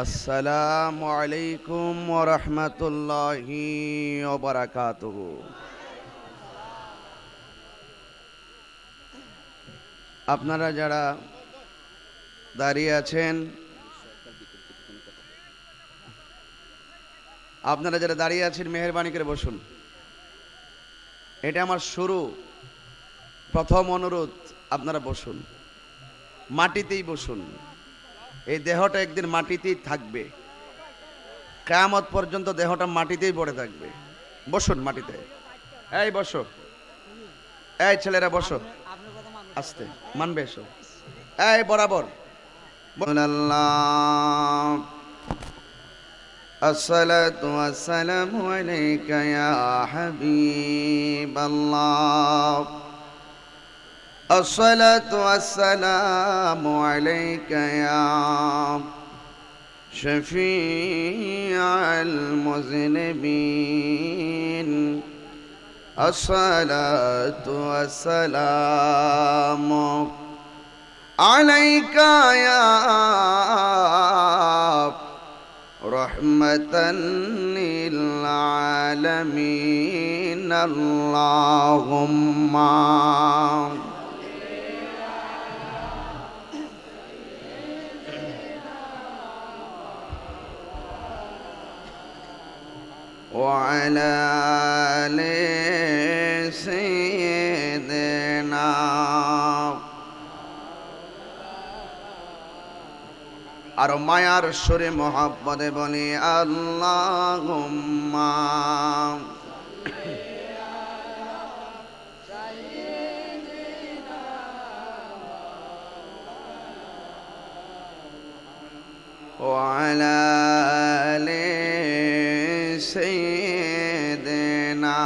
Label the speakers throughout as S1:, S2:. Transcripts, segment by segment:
S1: আসসালামু আলাইকুম ওয়া রাহমাতুল্লাহি ওয়া বারাকাতুহু। আপনারা যারা দাঁড়িয়ে আছেন, মেহেরবানি করে বসুন। এটা আমার শুরু, প্রথম অনুরোধ, আপনারা বসুন, মাটিতেই বসুন। এই দেহটা একদিন মাটিতেই থাকবে, কিয়ামত পর্যন্ত দেহটা মাটিতেই পড়ে থাকবে। বসুন মাটিতে। এই বসো, এই ছেলেরা বসো, আস্তে মানবে এসো, এই বরাবর। আল্লাহ আসসালাতু ওয়াসসালামু আলাইকা ইয়া হাবিবাল্লাহ। আসসালাতু ওয়াসসালামু আলাইকা ইয়া শফিআল মুযনিবিন। আসসালাতু ওয়াসসালামু আলাইকা ইয়া রহমাতান লিল আলামিন। আল্লাহুম্মা وعلى آل سيدنا আর মায়ার সুরে মোহাব্বতে বলি আল্লাহুম্মা وعلى آل سيدنا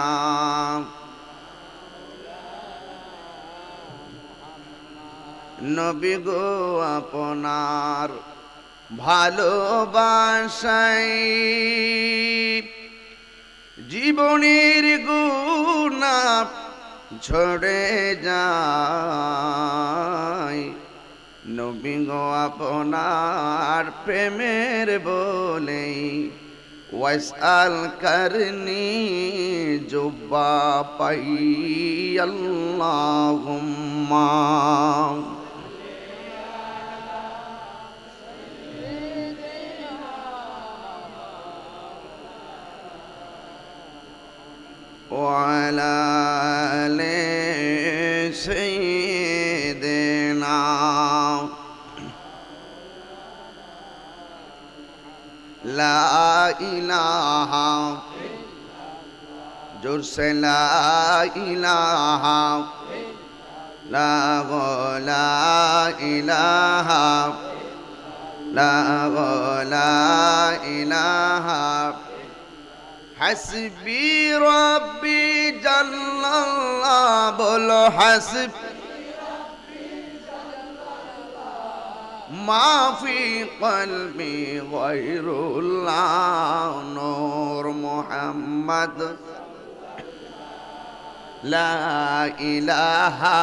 S1: নবী গো আপনার ভালোবাসায় জীবনের গুনাহ ঝরে যায়। নবী গো আপনার প্রেমের বলেই ওয়াসআল করনি জুব্বা পাই। আল্লাহুম্মা وعلى آل سيدنا لا إله जोर से ला इलाहा ला इलाहा ला इलाहा हस्बी रब्बी जल्लल्लाह। बोलो हस्बी माफी क़ल्बी गैरुल्लाह। नूर मोहम्मद ला इलाहा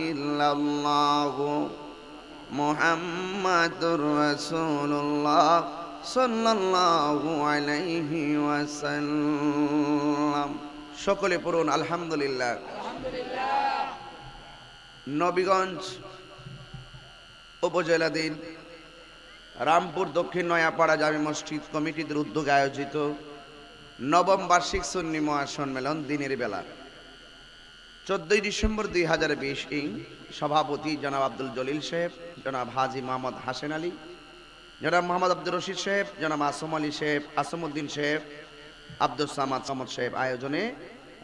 S1: इल्लल्लाह मुहम्मदुर रसूलुल्लाह सल्लल्लाहु अलैहि ওয়াসাল্লাম। সকলে পড়ুন আলহামদুলিল্লাহ। নবীগঞ্জ উপজেলাধীন রামপুর দক্ষিণ নয়াপাড়া জামে মসজিদ কমিটির উদ্যোগে আয়োজিত নবম বার্ষিক সুন্নি মহাসম্মেলন দিনের বেলা 14 ডিসেম্বর 2020 সভাপতি জনাব আব্দুল জলিল সাহেব, জনাব হাজী মোহাম্মদ হাসেন আলী, জনাব মোহাম্মদ আব্দুর রশিদ সাহেব, জনাব আসম আলী সাহেব, আসিমউদ্দিন সাহেব, আব্দুল সামাদ সাহেব আয়োজনে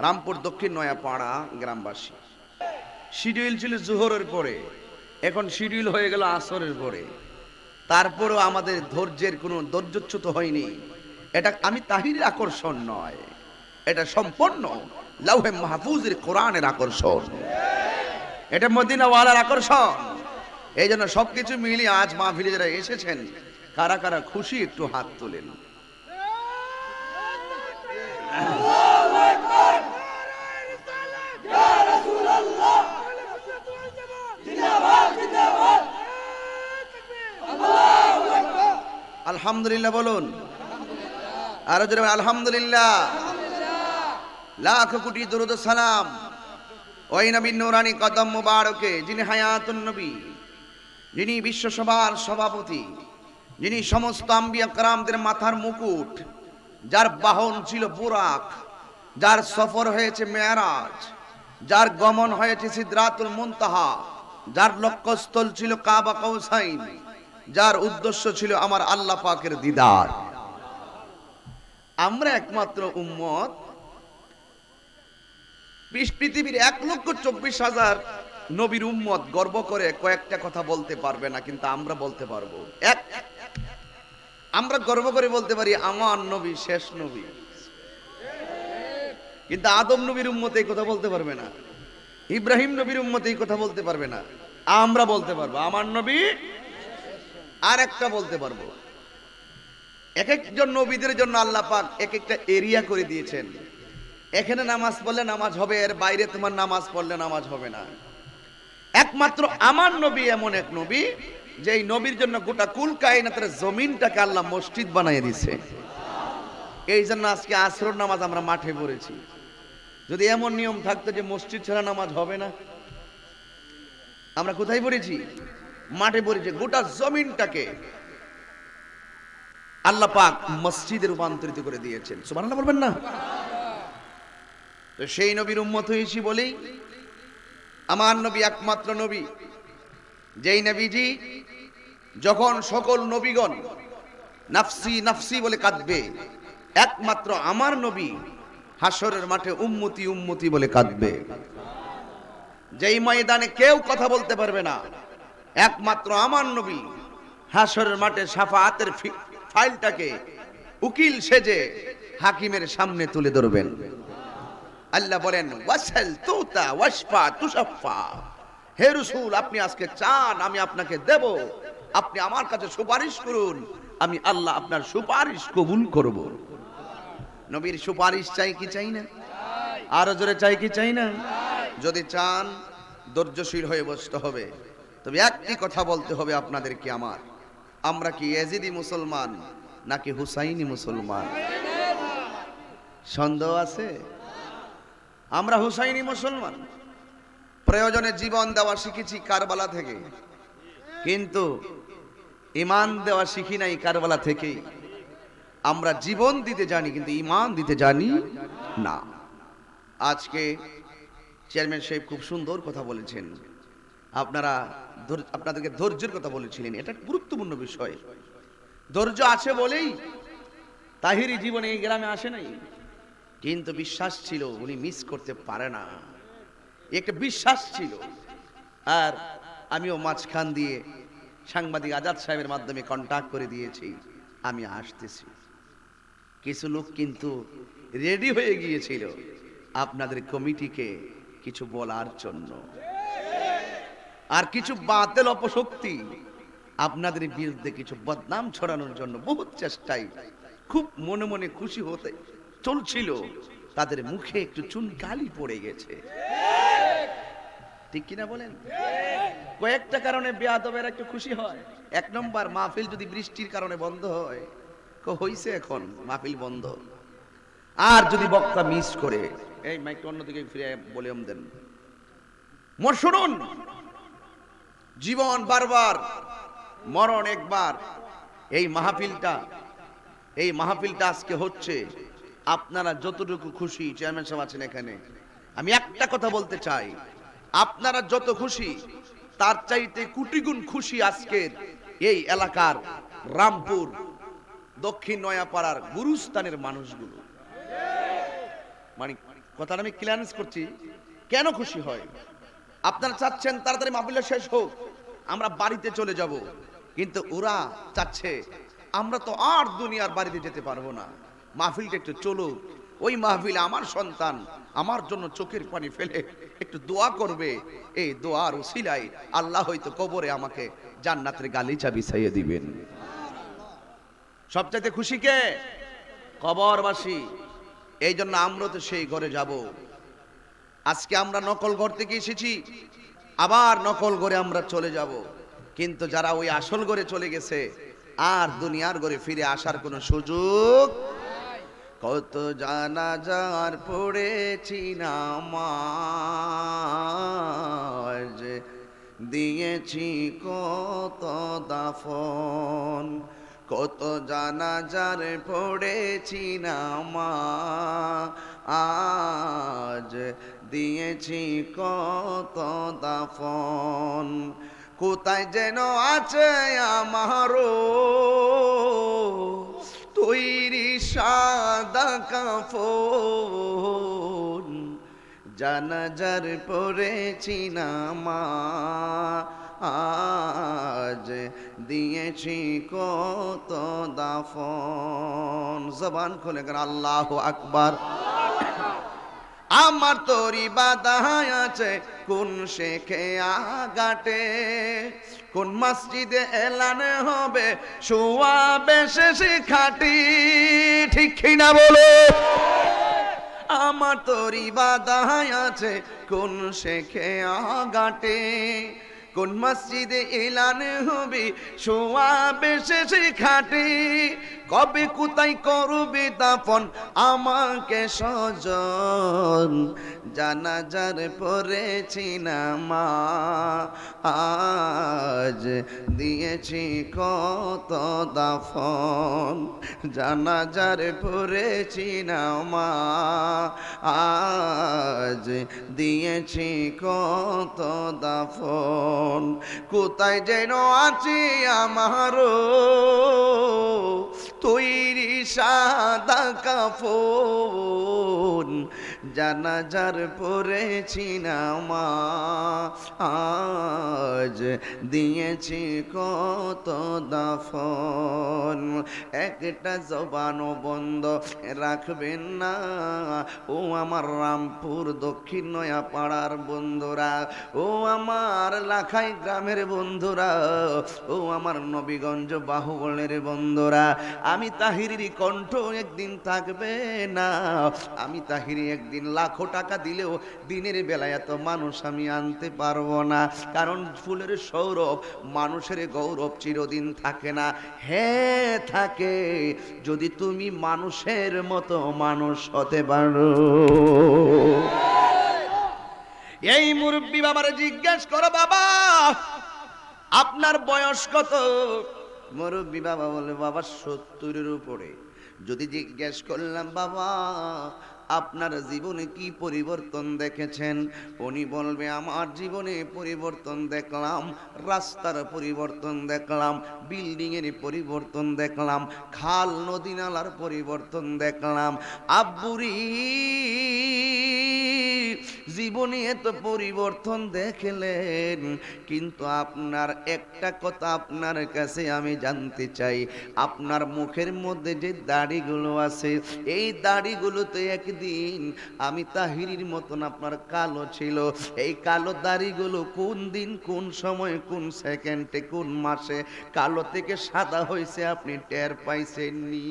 S1: রামপুর দক্ষিণ নয়াপাড়া গ্রামবাসী। শিডিউল ছিল জোহরের পরে, এখন শিডিউল হয়ে গেল আসরের পরে। তারপরেও আমাদের ধৈর্যের কোনো ধৈর্যচ্যুত হয়নি। এটা আমি তাহিরের আকর্ষণ নয়, এটা সম্পূর্ণ লাউহে মাহফুজের কোরআনের আকর্ষণ, এটা মদিনাওয়ালার আকর্ষণ। এই জন্য সবকিছু মিলিয়ে আজ মাহফিলে যারা এসেছেন, কারা কারা খুশি একটু হাত তোলেন।
S2: Ya Rasulullah, জিন্দাবাদ।
S1: আলহামদুলিল্লাহ বলুন, আরো জোরে আলহামদুলিল্লাহ। লাখ কোটি দরুদ সালাম ওই নবীর নূরানি কদম মুবারকে, যিনি হায়াতুন নবী, যিনি বিশ্বসভার সভাপতি, যিনি সমস্ত আম্বিয়া কেরামদের মাথার মুকুট, যার বাহন ছিল বুরাক, যার সফর হয়েছে মেরাজ, যার গমন হয়েছে সিদরাতুল মুনতাহা, যার লক্ষ্যস্থল ছিল কাবা কাউসাইন, যার উদ্দেশ্য ছিল আমার আল্লাহ পাকের দিদার। আমরা একমাত্র উম্মত, পৃথিবীর 1,24,000 নবীর উম্মত গর্ব করে কয়েকটা কথা বলতে পারবে না, কিন্তু আমরা বলতে পারবো। আমরা গর্ব করে বলতে পারি আমার নবী শেষ নবী, কিন্তু আদম নবীর উম্মত এই কথা বলতে পারবে না, ইব্রাহিম নবীর উম্মত এই কথা বলতে পারবে না। আমরা বলতে পারবো আমার নবী, আর একটা বলতে পারবো। এক একজন নবীদের জন্য আল্লাহ পাক এক একটা এরিয়া করে দিয়েছেন। এখানে নামাজ পড়লে নামাজ হবে, এর বাইরে তোমার নামাজ পড়লে নামাজ হবে না। একমাত্র আমার নবী এমন এক নবী, যেই নবীর জন্য গোটা কুল কায়নাতের জমিনটাকে আল্লাহ মসজিদ বানিয়ে দিয়েছে। এই জন্য আজকে আসরের নামাজ আমরা মাঠে পড়েছি। যদি এমন নিয়ম থাকতো যে মসজিদ ছাড়া নামাজ হবে না, আমরা কোথায় পড়েছি? মাঠে পড়েছি। গোটা জমিনটাকে আল্লাহ পাক মসজিদে রূপান্তরিত করে দিয়েছেন। সুবহানাল্লাহ বলবেন না? তো সেই নবীর উম্মত হয়েছি বলেই আমার নবী একমাত্র নবী, যেই নবীজি যখন সকল নবীগণ নাফসি নাফসি বলে কাঁদবে, একমাত্র আমার নবী হাসরের মাঠে উম্মতি উম্মতি বলে কাঁদবে। যেই ময়দানে কেউ কথা বলতে পারবে না, একমাত্র আমার নবী হাসরের মাঠে শাফাআতের ফাইলটাকে উকিল সেজে হাকিমের সামনে তুলে ধরবেন। আল্লাহ বলেন ওয়াসাল তুতা ওয়াশফা তুশাফা, হে রাসূল আপনি আজকে চান আমি আপনাকে দেব, আপনি আমার কাছে সুপারিশ করুন, আমি আল্লাহ আপনার সুপারিশ কবুল করব। নবীর সুপারিশ চাই কি চাই না? আরো জোরে চাই কি চাই না? যদি চান ধৈর্যশীল হয়ে বসতে হবে। তবে একটি কথা বলতে হবে আপনাদেরকে আমার, আমরা কি ইয়াজিদি মুসলমান নাকি হুসাইনি মুসলমান? সন্দেহ আছে? আমরা হুসাইনি মুসলমান। প্রয়োজনে জীবন দেওয়া শিখেছি কারবালা থেকে, কিন্তু ঈমান দেওয়া শিখি নাই কারবালা থেকেই। আমরা জীবন দিতে জানি কিন্তু ঈমান দিতে জানি না। আজকে চেয়ারম্যান সাহেব খুব সুন্দর কথা বলেছেন, আপনাদেরকে ধৈর্যের কথা বলেছিলেন। এটা গুরুত্বপূর্ণ বিষয়। ধৈর্য আছে বলেই তাহিরি জীবনে এই গ্রামে আসে নাই, কিন্তু বিশ্বাস ছিল উনি মিস করতে পারে না, একটা বিশ্বাস ছিল। আর আমিও মাঝখান দিয়ে সাংবাদিক আজাদ সাহেবের মাধ্যমে কন্টাক্ট করে দিয়েছি আমি আসতেছি। কিছু লোক কিন্তু রেডি হয়ে গিয়েছিল আপনাদের কমিটিকে কিছু বলার জন্য, আর কিছু বাতিল অপশক্তি আপনাদের বিরুদ্ধে কিছু বদনাম ছড়ানোর জন্য বহুত চেষ্টায় খুব মনে মনে খুশি হতে চলছিল, তাদের মুখে একটু চুনকালি পড়ে গেছে। ঠিক কিনা বলেন? কয়েকটা কারণে বেয়াদবেরা একটু খুশি হয়। এক নম্বর, মাহফিল যদি বৃষ্টির কারণে বন্ধ হয়, হইছে এখন মাহফিল বন্ধ। আর যদি বক্তা মিস করে, এই মাইকটা অন্যদিকে ফিরে ভলিউম দেন, মোর শুনুন, জীবন বারবার, মরণ একবার। এই মাহফিলটা আজকে হচ্ছে, আপনারা যতটুকু খুশি, চেয়ারম্যান সাহেব আছেন এখানে, আমি একটা কথা বলতে চাই, আপনারা যত খুশি তার চাইতে কোটি গুণ খুশি আজকের এই এলাকার রামপুর দক্ষিণ নয়াপাড়ার গুরুস্থানের মানুষগুলো। মানে কথাটা আমি ক্লিয়ারেন্স করছি, কেন খুশি হয়? আপনারা চাচ্ছেন তাড়াতাড়ি মাহফিলটা শেষ হোক, আমরা বাড়িতে চলে যাব, কিন্তু ওরা চাচ্ছে আমরা তো আর দুনিয়ার বাড়িতে যেতে পারবো না, মাহফিলটা একটু চলুক। ওই মাহফিলে আমার সন্তান আমার জন্য চোখের পানি ফেলে একটু দোয়া করবে, এই দোয়ার উসিলায় আল্লাহ হয়তো কবরে আমাকে জান্নাতের গালিচা বিছাইয়ে দিবেন। সবচাইতে খুশি কে? কবরবাসী। এই জন্য আমরা তো সেই ঘরে যাব। আজকে আমরা নকল ঘর থেকে এসেছি, আবার নকল ঘরে আমরা চলে যাব, কিন্তু যারা ওই আসল ঘরে চলে গেছে আর দুনিয়ার ঘরে ফিরে আসার কোনো সুযোগ। কত জানাজার পড়েছি নামাজ, দিয়েছি কত দাফন। কত জানাজার পড়েছি নামাজ, দিয়েছি কত দাফন। কোথায় যেন আছে আমারও তৈরি সাদা কাফন, জানাজার পড়েছি নামাজ, দিয়েছি কত দাফন। জবান খুলে গেল আল্লাহু আকবার। আমার তরি বাধা আছে কোন শেখে আগাটে, কোন মসজিদে এলান হবে শোয়াবে শেষ খাটি, ঠিক কিনা বলো? আমার তরি বাধা আছে কোন শেখে আগাটে, কোন মসজিদে এলান হবে শোয়াবে শেষ খাটি। কবে কোথায় করবে দাফন আমাকে স্বজন, জানাজার পড়েছি নামাজ, দিয়েছি কত দাফন। জানাজার পড়েছি নামাজ, দিয়েছি কত দাফন। কোথায় যেন আছি আমারও তৈরি সাদা কাফন, জানাজার পড়েছি নামাজ, দিয়েছি কত দাফন। একটা জবানও বন্ধ রাখবেন না ও আমার রামপুর দক্ষিণ নয়াপাড়ার বন্ধুরা, ও আমার লাখাই গ্রামের বন্ধুরা, ও আমার নবীগঞ্জ বাহুবলের বন্ধুরা। আমি তাহিরির কণ্ঠ একদিন থাকবে না, আমি তাহিরি একদিন লাখো টাকা দিলেও দিনের বেলায় এত মানুষ আমি আনতে পারবো না, কারণ ফুলের সৌরভ মানুষের গৌরব চিরদিন থাকে না। হ্যাঁ থাকে, যদি তুমি মানুষের মতো মানুষ হতে পারো। এই মুরব্বী বাবারে জিজ্ঞেস করো, বাবা আপনার বয়স কত? মুরব্বী বাবা বলে, বাবা 70-এর উপরে। যদি জিজ্ঞেস করলাম, বাবা আপনার জীবনে কি পরিবর্তন দেখেছেন? উনি বলবে, আমার জীবনে পরিবর্তন দেখলাম, রাস্তার পরিবর্তন দেখলাম, বিল্ডিং এর পরিবর্তন দেখলাম, খাল নদী নালার পরিবর্তন দেখলাম। আব্বুরি জীবনে এত পরিবর্তন দেখলেন, কিন্তু আপনার একটা কথা আপনার কাছে আমি জানতে চাই, আপনার মুখের মধ্যে যে দাড়িগুলো আছে, এই দাড়িগুলোতে একদিন আমি তাহিরির মতন আপনার কালো ছিল। এই কালো দাড়িগুলো কোন দিন, কোন সময়, কোন সেকেন্ডে, কোন মাসে কালো থেকে সাদা হয়েছে আপনি টের পাইছেননি?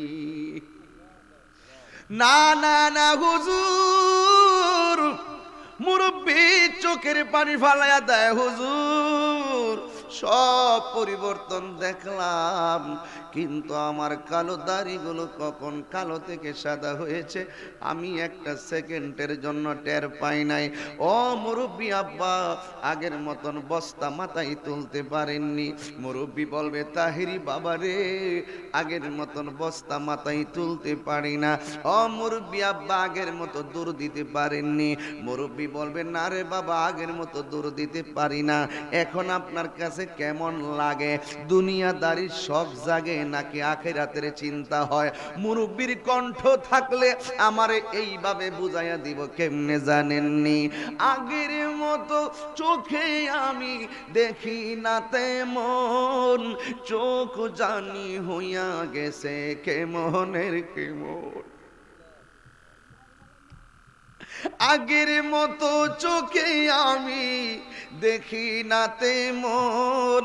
S1: না না না হুজুর, মুরব্বী চোখের পানি ফালাইয়া দেয়, হুজুর সব পরিবর্তন দেখলাম, কিন্তু আমার কালো দাড়িগুলো কখন কালো থেকে সাদা হয়েছে আমি একটা সেকেন্ডের জন্য টের পাই নাই। ও মুরব্বী আব্বা আগের মতন বস্তা মাথায় তুলতে পারেননি। মুরব্বী বলবে, তাহিরি বাবা রে আগের মতন বস্তা মাথায় তুলতে পারি না। ও মুরব্বী আব্বা আগের মতো দূর দিতে পারেননি। মুরব্বী বলবে, না রে বাবা আগের মতো দূর দিতে পারি না। এখন আপনার কাছে কেমন লাগে? দুনিয়াদারির শখ জাগে নাকি আখিরাতের চিন্তা হয়? মুরব্বীর কণ্ঠ থাকলে আমারে এইভাবে বুঝাইয়া দিব, কেমনে জানেননি? আগের মতো চোখে আমি দেখি না তেমন, চোখ জানি হইয়া গেছে কেমনের কেমন। আগের মতো চোখে আমি দেখি না তেমন,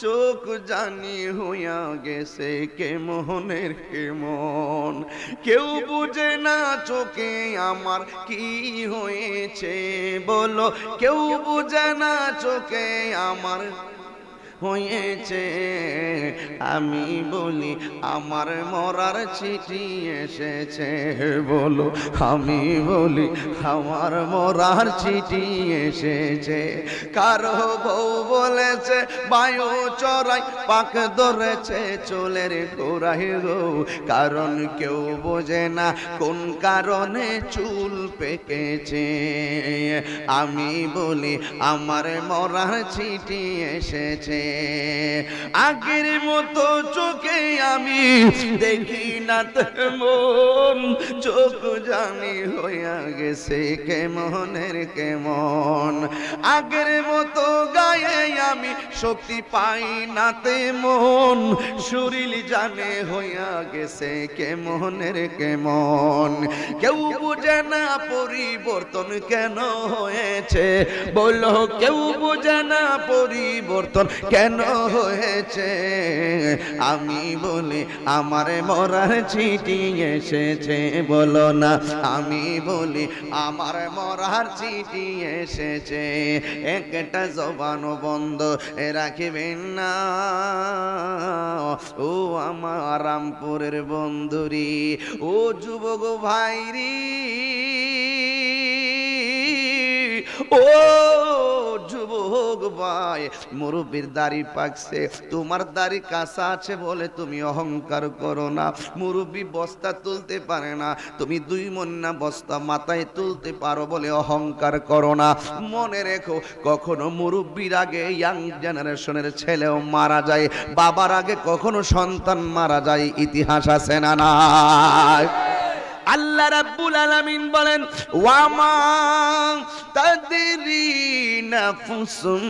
S1: চোখ জানি হইয়া গেছে কেমনের কেমন। কেউ বুঝে না চোখে আমার কি হয়েছে, বলো কেউ বুঝে না চোখে আমার। হয়েছে। আমি বলি আমার মরার চিঠি এসেছে। বলো আমি বলি আমার মরার চিঠি এসেছে। কারো বউ বলেছে বায়ু চড়াই পাক ধরেছে চুলের গোড়ায় গো। কারণ কেউ বোঝে না কোন কারণে চুল পেকেছে। আমি বলি আমার মরার চিঠি এসেছে। আগের মতো চোখে আমি দেখি না তেমন, চোখ জানি হইয়া গেছে কেমনের কেমন। আগের মতো গায়ে আমি শক্তি পাই না তেমন, শরীর জানে হইয়া গেছে কেমনের কেমন। কেউ বুঝে না পরিবর্তন কেন হয়েছে, বলো কেউ বুঝে না পরিবর্তন কেন হয়েছে। আমি বলি আমার মরার চিঠি এসেছে। বলো না আমি বলি আমার মরার চিঠি এসেছে। একটা জবানও বন্ধ রাখিবেন না ও আমার রামপুরের বন্ধুরি, ও যুবক ভাইরি, ও যুবক ভাই। মুরব্বির দাড়ি পাকছে, তোমার দাড়ি কাঁচা আছে বলে তুমি অহংকার করো না। মুরব্বি বস্তা তুলতে পারে না, তুমি 2 মণ না বস্তা মাথায় তুলতে পারো বলে অহংকার করো না। মনে রেখো কখনো মুরব্বির আগে ইয়াং জেনারেশনের ছেলেও মারা যায়, বাবার আগে কখনো সন্তান মারা যায়, ইতিহাস আছে না নাই? আল্লাহ রাব্বুল আলামিন বলেন ওয়ামা তাদরি নাফসুম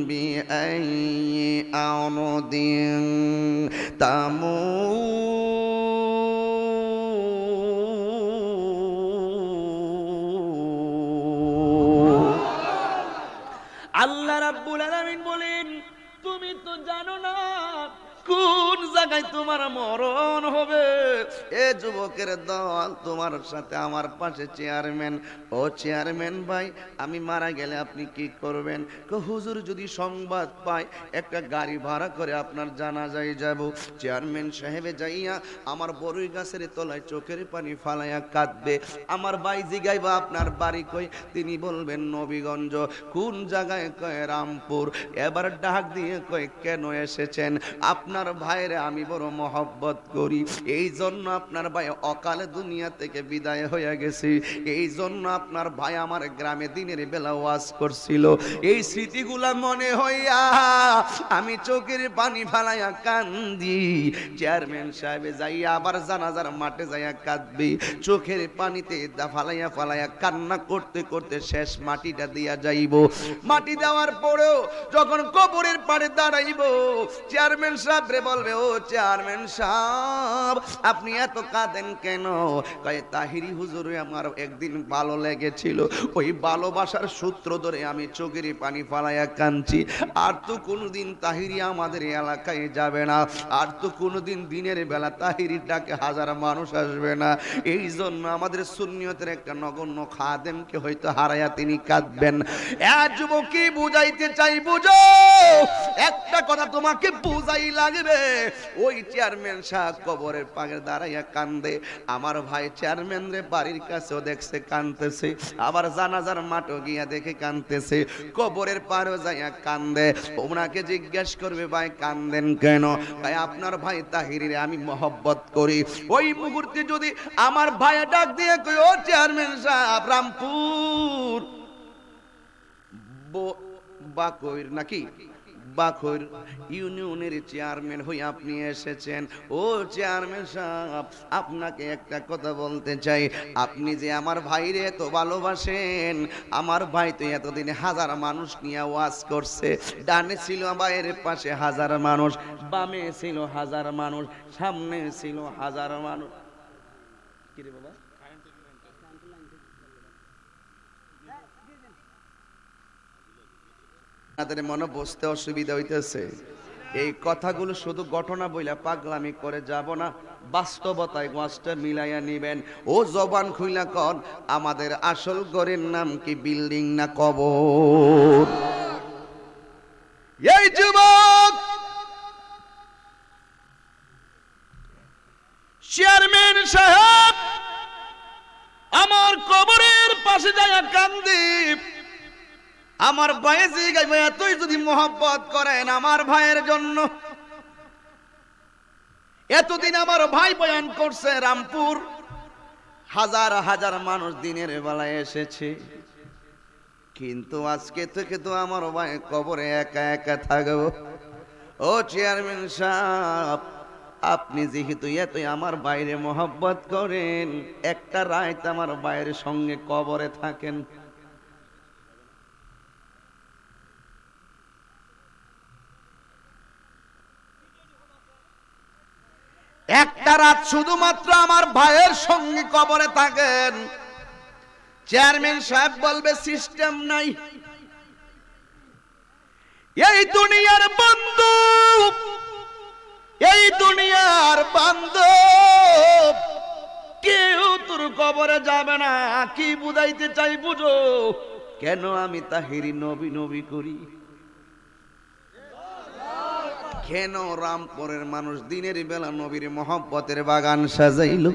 S1: বিআইয়ি আরদিন তামুত। আল্লাহ রাব্বুল আলামিন বলেন তুমি তো জানো না কোন জায়গায় তোমার মরণ হবে। এ যুবকের দল, তোমার সাথে আমার পাশে চেয়ারম্যান। ও চেয়ারম্যান ভাই, আমি মারা গেলে আপনি কি করবেন? হুজুর যদি সংবাদ পায় একটা গাড়ি ভাড়া করে আপনার জানাজায় যাব। চেয়ারম্যান সাহেবে যাইয়া আমার বড়ই গাছের তলায় চোখের পানি ফালাইয়া কাঁদবে। আমার ভাই জিগাইবা আপনার বাড়ি কই? তিনি বলবেন নবীগঞ্জ। কোন জায়গায়? কয় রামপুর। এবার ডাক দিয়ে কয় কেন এসেছেন? আপনার ভাইরে আমি বড় মহব্বত করি, এই জন্য আপনার ভাই অকালে দুনিয়া থেকে বিদায় হয়ে গেছে। এই জন্য আপনার ভাই আমার গ্রামে দিনের বেলা ওয়াজ করছিল। এই স্মৃতিগুলা মনে হইয়া আমি চোখের পানি ফালাইয়া কান্দি। চেয়ারম্যান সাহেবে যাইয়া আবার জানাজার মাঠে যাইয়া কাঁদবি, চোখের পানিতে ফালাইয়া ফালাইয়া কান্না করতে করতে শেষ মাটিটা দিয়া যাইব। মাটি দেওয়ার পরেও যখন কবরের পাড়ে দাঁড়াইব, চেয়ারম্যান সাহেব রে বলবে ও চেয়ারম্যান সাহেব আপনি এত কাঁদেন কেন? কয় তাহিরি হুজুরে আমার একদিন ভালো লেগেছিল, ওই ভালোবাসার সূত্র ধরে আমি চোখের পানি ফালাইয়া কাঁদছি। আর তো কোনোদিন তাহিরি আমাদের এলাকায় যাবে না, আর তো কোনোদিন দিনের বেলা তাহিরির ডাকে 1000 মানুষ আসবে না। এই জন্য আমাদের সুন্নিয়তের একটা নগণ্য খাদেমকে হয়তো হারাইয়া তিনি কাঁদবেন। এক যুবক কি বুঝাইতে চাই বুঝো, একটা কথা তোমাকে বুঝাই লাগবে। ওই চেয়ারম্যান সাহেব কবরের পাশে দাঁড়াইয়া কান্দে। আমার ভাই চেয়ারম্যান রে বাড়ির কাছেও দেখছে কান্দতেছে, আবার জানাজার মাঠও গিয়া দেখে কান্দতেছে, কবরের পাড়েও যাইয়া কান্দে। ওনাকে জিজ্ঞেস করবে ভাই কান্দেন কেন? ভাই আপনার ভাই তাহিরিরে আমি মহব্বত করি। ওই মুহূর্তে যদি আমার ভাই ডাক দিয়ে কই ও চেয়ারম্যান সাহেব রামপুর বাকইর নাকি বাকইর ইউনিয়নের চেয়ারম্যান হয়ে আপনি এসেছেন। ও চেয়ারম্যান সাহেব আপনাকে একটা কথা বলতে চাই, আপনি যে আমার ভাইরে এত ভালোবাসেন, আমার ভাই তো এতদিনে 1000 মানুষ নিয়ে ওয়াজ করছে। ডানে ছিল বাইরের পাশে 1000 মানুষ, বামে ছিল 1000 মানুষ, সামনে ছিল 1000 মানুষ। কি রে বাবা? আপনাদের মনে বুঝতে অসুবিধা হইতেছে। এই কথাগুলো শুধু ঘটনা বইলা পাগলামি করে যাব না, বাস্তবতায় ওয়াজটা মিলাইয়া নিবেন। ও জবান খুইলা কন, আমাদের আসল ঘরের নাম কি বিল্ডিং না কবর? এই যুব আমার ভাই জিগাইব এতই যদি মোহাব্বত করেন আমার ভাইয়ের জন্য, এতদিন আমার ভাই বয়ান করছে রামপুর, হাজার হাজার মানুষ দিনের বেলায় এসেছে, কিন্তু আজকে থেকে তো আমার ভাই কবরে একা একা থাকবো। ও চেয়ারম্যান সাহেব, আপনি যেহেতু এতই আমার বাইরে মোহাব্বত করেন, একটা রাত আমার বাইরের সঙ্গে কবরে থাকেন। একটা রাত শুধুমাত্র আমার ভাইয়ের সঙ্গে কবরে থাকেন। চেয়ারম্যান সাহেব বলবে সিস্টেম নাই। এই দুনিয়ার বন্ধু, এই দুনিয়ার বান্ধব কেউ তোর কবরে যাবে না। কি বুঝাইতে চাই বুঝো? কেন আমি তাহিরি নবী নবী করি? কেন রামপুরের মানুষ দিনের বেলা নবীর মহব্বতের বাগান সাজাইল?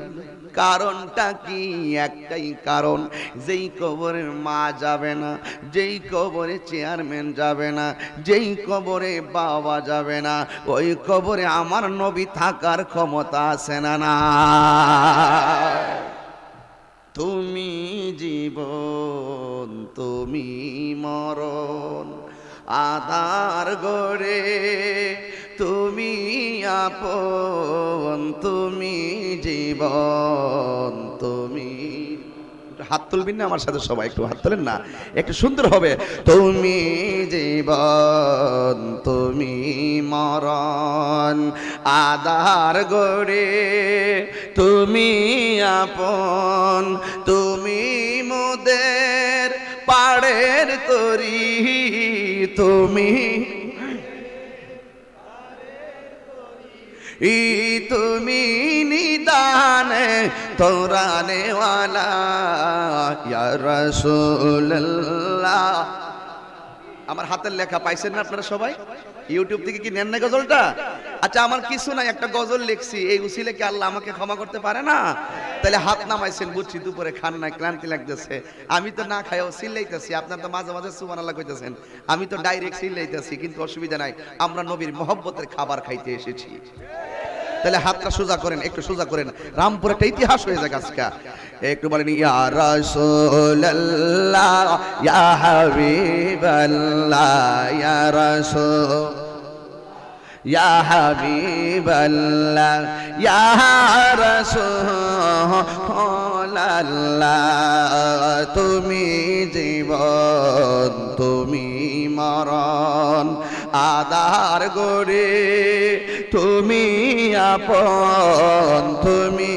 S1: কারণটা কি? একটাই কারণ, যেই কবরে মা যাবে না, যেই কবরে চেয়ারম্যান যাবে না, যেই কবরে বাবা যাবে না, ওই কবরে আমার নবী থাকার ক্ষমতা আছে না? না, তুমি জীবন তুমি মরণ, আধার গড়ে তুমি আপন, তুমি জীবন তুমি। হাত তুলবেন না আমার সাথে সবাই? একটু হাত তোলেন না, একটু সুন্দর হবে। তুমি জীবন তুমি মরণ, আধার গড়ে তুমি আপন, তুমি মোদের পাড়ের তরি, তুমি তুমি নিদান তোরানে ওয়ালা ইয়া রাসূলুল্লাহ। আমার হাতের লেখা পাইছেন না আপনারা সবাই? ইউটিউব থেকে কি নেন না গজলটা? আচ্ছা, আমার কিছু নাই, একটা গজল লিখছি, এই উসিলে কি আল্লাহ আমাকে ক্ষমা করতে পারে না? তাহলে হাত নামাইছেন, বুঝছি দুপুরে খান না, ক্লান্তি লাগতেছে। আমি তো না খাইও চিল্লাইতেছি, আপনার তো মাঝে মাঝে সুবহানাল্লাহ কইতেছেন, আমি তো ডাইরেক্ট চিল্লাইতেছি, কিন্তু অসুবিধা নাই, আমরা নবীর মহব্বতের খাবার খাইতে এসেছি। তাহলে হাতটা সোজা করেন, একটু সোজা করেন, রামপুর একটা ইতিহাস হয়ে যাক আজকে। একটু বলেন ইয়া রাসূলুল্লাহ ইয়া হাবিবাল্লাহ ইয়া রাসূল ইয়া হাবিবাল্লাহ ইয়া রাসূলুল্লাহ, তুমি জীবন তুমি মরণ, আধার গড়ে তুমি আপন, তুমি